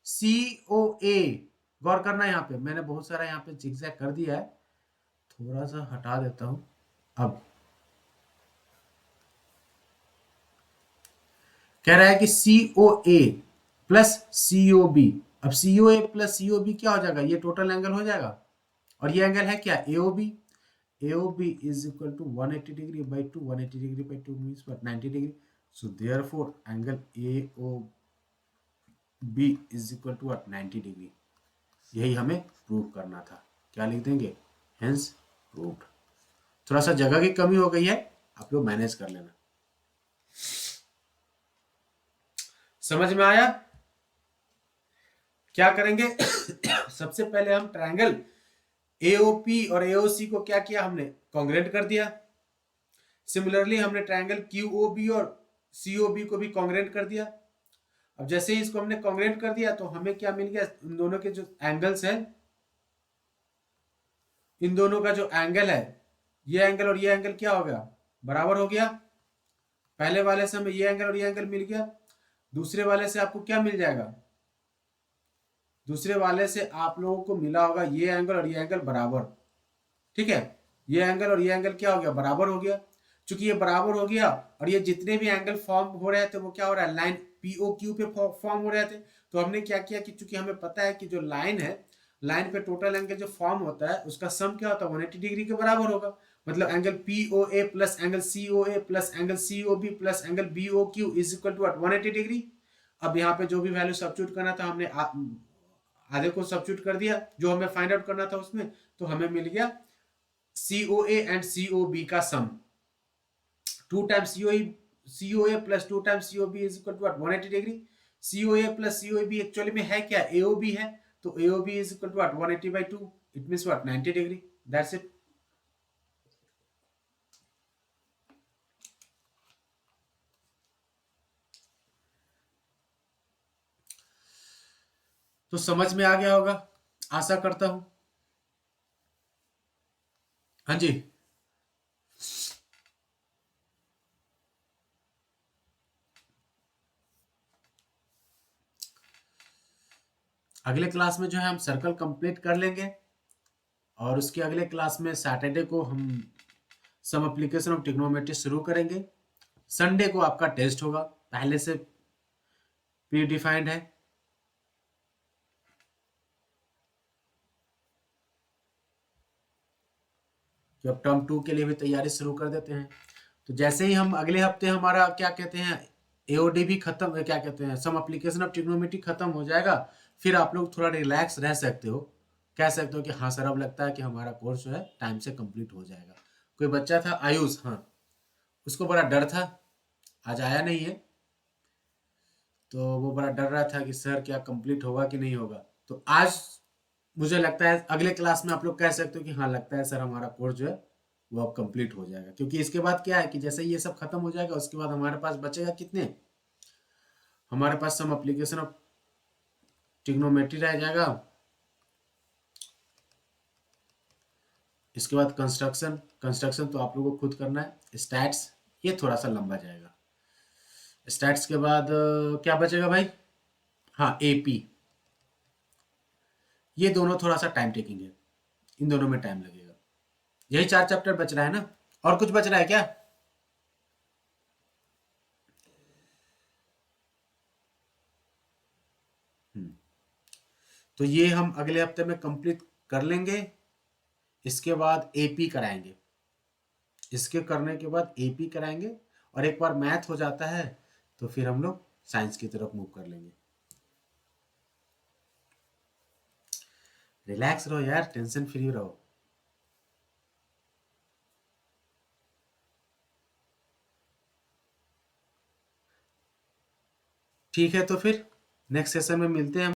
A: COA गौर करना यहाँ पे, मैंने बहुत सारा यहाँ पे जिगजैग कर दिया है, थोड़ा सा हटा देता हूं। अब कह रहा है कि COA प्लस COB, अब COA प्लस COB क्या हो जाएगा, ये टोटल एंगल हो जाएगा, और ये एंगल है क्या AOB। AOB is equal to 180 degree by 2, 180 degree by 2 means what 90 degree. So therefore angle AOB is equal to what 90 degree। यही हमें प्रूव करना था, क्या लिख देंगे hence proved। थोड़ा सा जगह की कमी हो गई है, आप लोग मैनेज कर लेना। समझ में आया? क्या करेंगे सबसे पहले हम ट्रायंगल AOP और AOC को क्या किया, हमने कॉन्ग्रेंट कर दिया। सिमिलरली हमने ट्रायंगल QOB और COB को भी कॉन्ग्रेंट कर दिया। अब जैसे ही इसको हमने कॉन्ग्रेंट कर दिया तो हमें क्या मिल गया, इन दोनों के जो एंगल्स हैं, इन दोनों का जो एंगल है, ये एंगल और ये एंगल क्या हो गया, बराबर हो गया। पहले वाले से हमें ये एंगल और ये एंगल मिल गया, दूसरे वाले से आपको क्या मिल जाएगा, दूसरे वाले से आप लोगों को मिला होगा ये एंगल और ये एंगल बराबर, ठीक है, ये एंगल और ये एंगल क्या हो गया, बराबर हो गया। चूंकि ये बराबर हो गया और ये जितने भी एंगल फॉर्म हो रहे थे वो क्या हो रहा है, लाइन POQ पे फॉर्म हो रहे थे। तो हमने क्या किया कि चूंकि हमें पता है कि जो लाइन है, लाइन पे टोटल एंगल जो फॉर्म होता है उसका सम क्या होता है 180 डिग्री के बराबर होगा। मतलब angle POA plus angle COA plus angle COB plus angle BOQ is equal to 180 degree. अब यहाँ पे जो भी वैल्यू सब्स्टिट्यूट करना था हमने आधे को सब्स्टिट्यूट कर दिया, जो हमें फाइंड आउट करना था उसमें, तो हमें मिल गया COA एंड COB का सम 2 times COA plus 2 times COB is equal to 180 degree। COA plus COB actually में है क्या, AOB है, तो AOB is equal to 180 by 2, it means 90 degree, that's it। तो समझ में आ गया होगा, आशा करता हूं। हाँ जी, अगले क्लास में जो है हम सर्कल कंप्लीट कर लेंगे, और उसके अगले क्लास में सैटरडे को हम सम एप्लीकेशन ऑफ ट्रिग्नोमेट्री शुरू करेंगे। संडे को आपका टेस्ट होगा, पहले से प्री डिफाइंड है। कि अब टर्म 2 के लिए भी तैयारी शुरू कर देते हैं। तो जैसे ही हम अगले हफ्ते हमारा क्या कहते हैं AOD भी खत्म, क्या कहते हैं सम एप्लीकेशन ऑफ ट्रिग्नोमेट्री खत्म हो जाएगा, फिर आप लोग थोड़ा रिलैक्स रह सकते हो, कह सकते हो कि हाँ सर अब लगता है कि हमारा कोर्स जो है टाइम से कंप्लीट हो जाएगा। कोई बच्चा था आयुष, हाँ, उसको बड़ा डर था, आज आया नहीं है, तो वो बड़ा डर रहा था कि सर क्या कंप्लीट होगा कि नहीं होगा। तो आज मुझे लगता है अगले क्लास में आप लोग कह सकते हो कि हाँ लगता है सर हमारा कोर्स जो है वो अब कंप्लीट हो जाएगा। क्योंकि इसके बाद क्या है कि जैसे ये सब खत्म हो जाएगा उसके बाद हमारे पास बचेगा कितने, हमारे पास सम एप्लीकेशन ऑफ ट्रिग्नोमेट्री रह जाएगा, इसके बाद कंस्ट्रक्शन, कंस्ट्रक्शन तो आप लोगों को खुद करना है, स्टैट्स ये थोड़ा सा लंबा जाएगा। स्टैट्स के बाद क्या बचेगा भाई, हाँ AP, ये दोनों थोड़ा सा टाइम टेकिंग है, इन दोनों में टाइम लगेगा। यही 4 चैप्टर बच रहा है ना, और कुछ बच रहा है क्या? तो ये हम अगले हफ्ते में कंप्लीट कर लेंगे। इसके बाद एपी कराएंगे, इसके करने के बाद एपी कराएंगे, और एक बार मैथ हो जाता है तो फिर हम लोग साइंस की तरफ मूव कर लेंगे। रिलैक्स रहो यार, टेंशन फ्री रहो। ठीक है, तो फिर नेक्स्ट सेशन में मिलते हैं हम।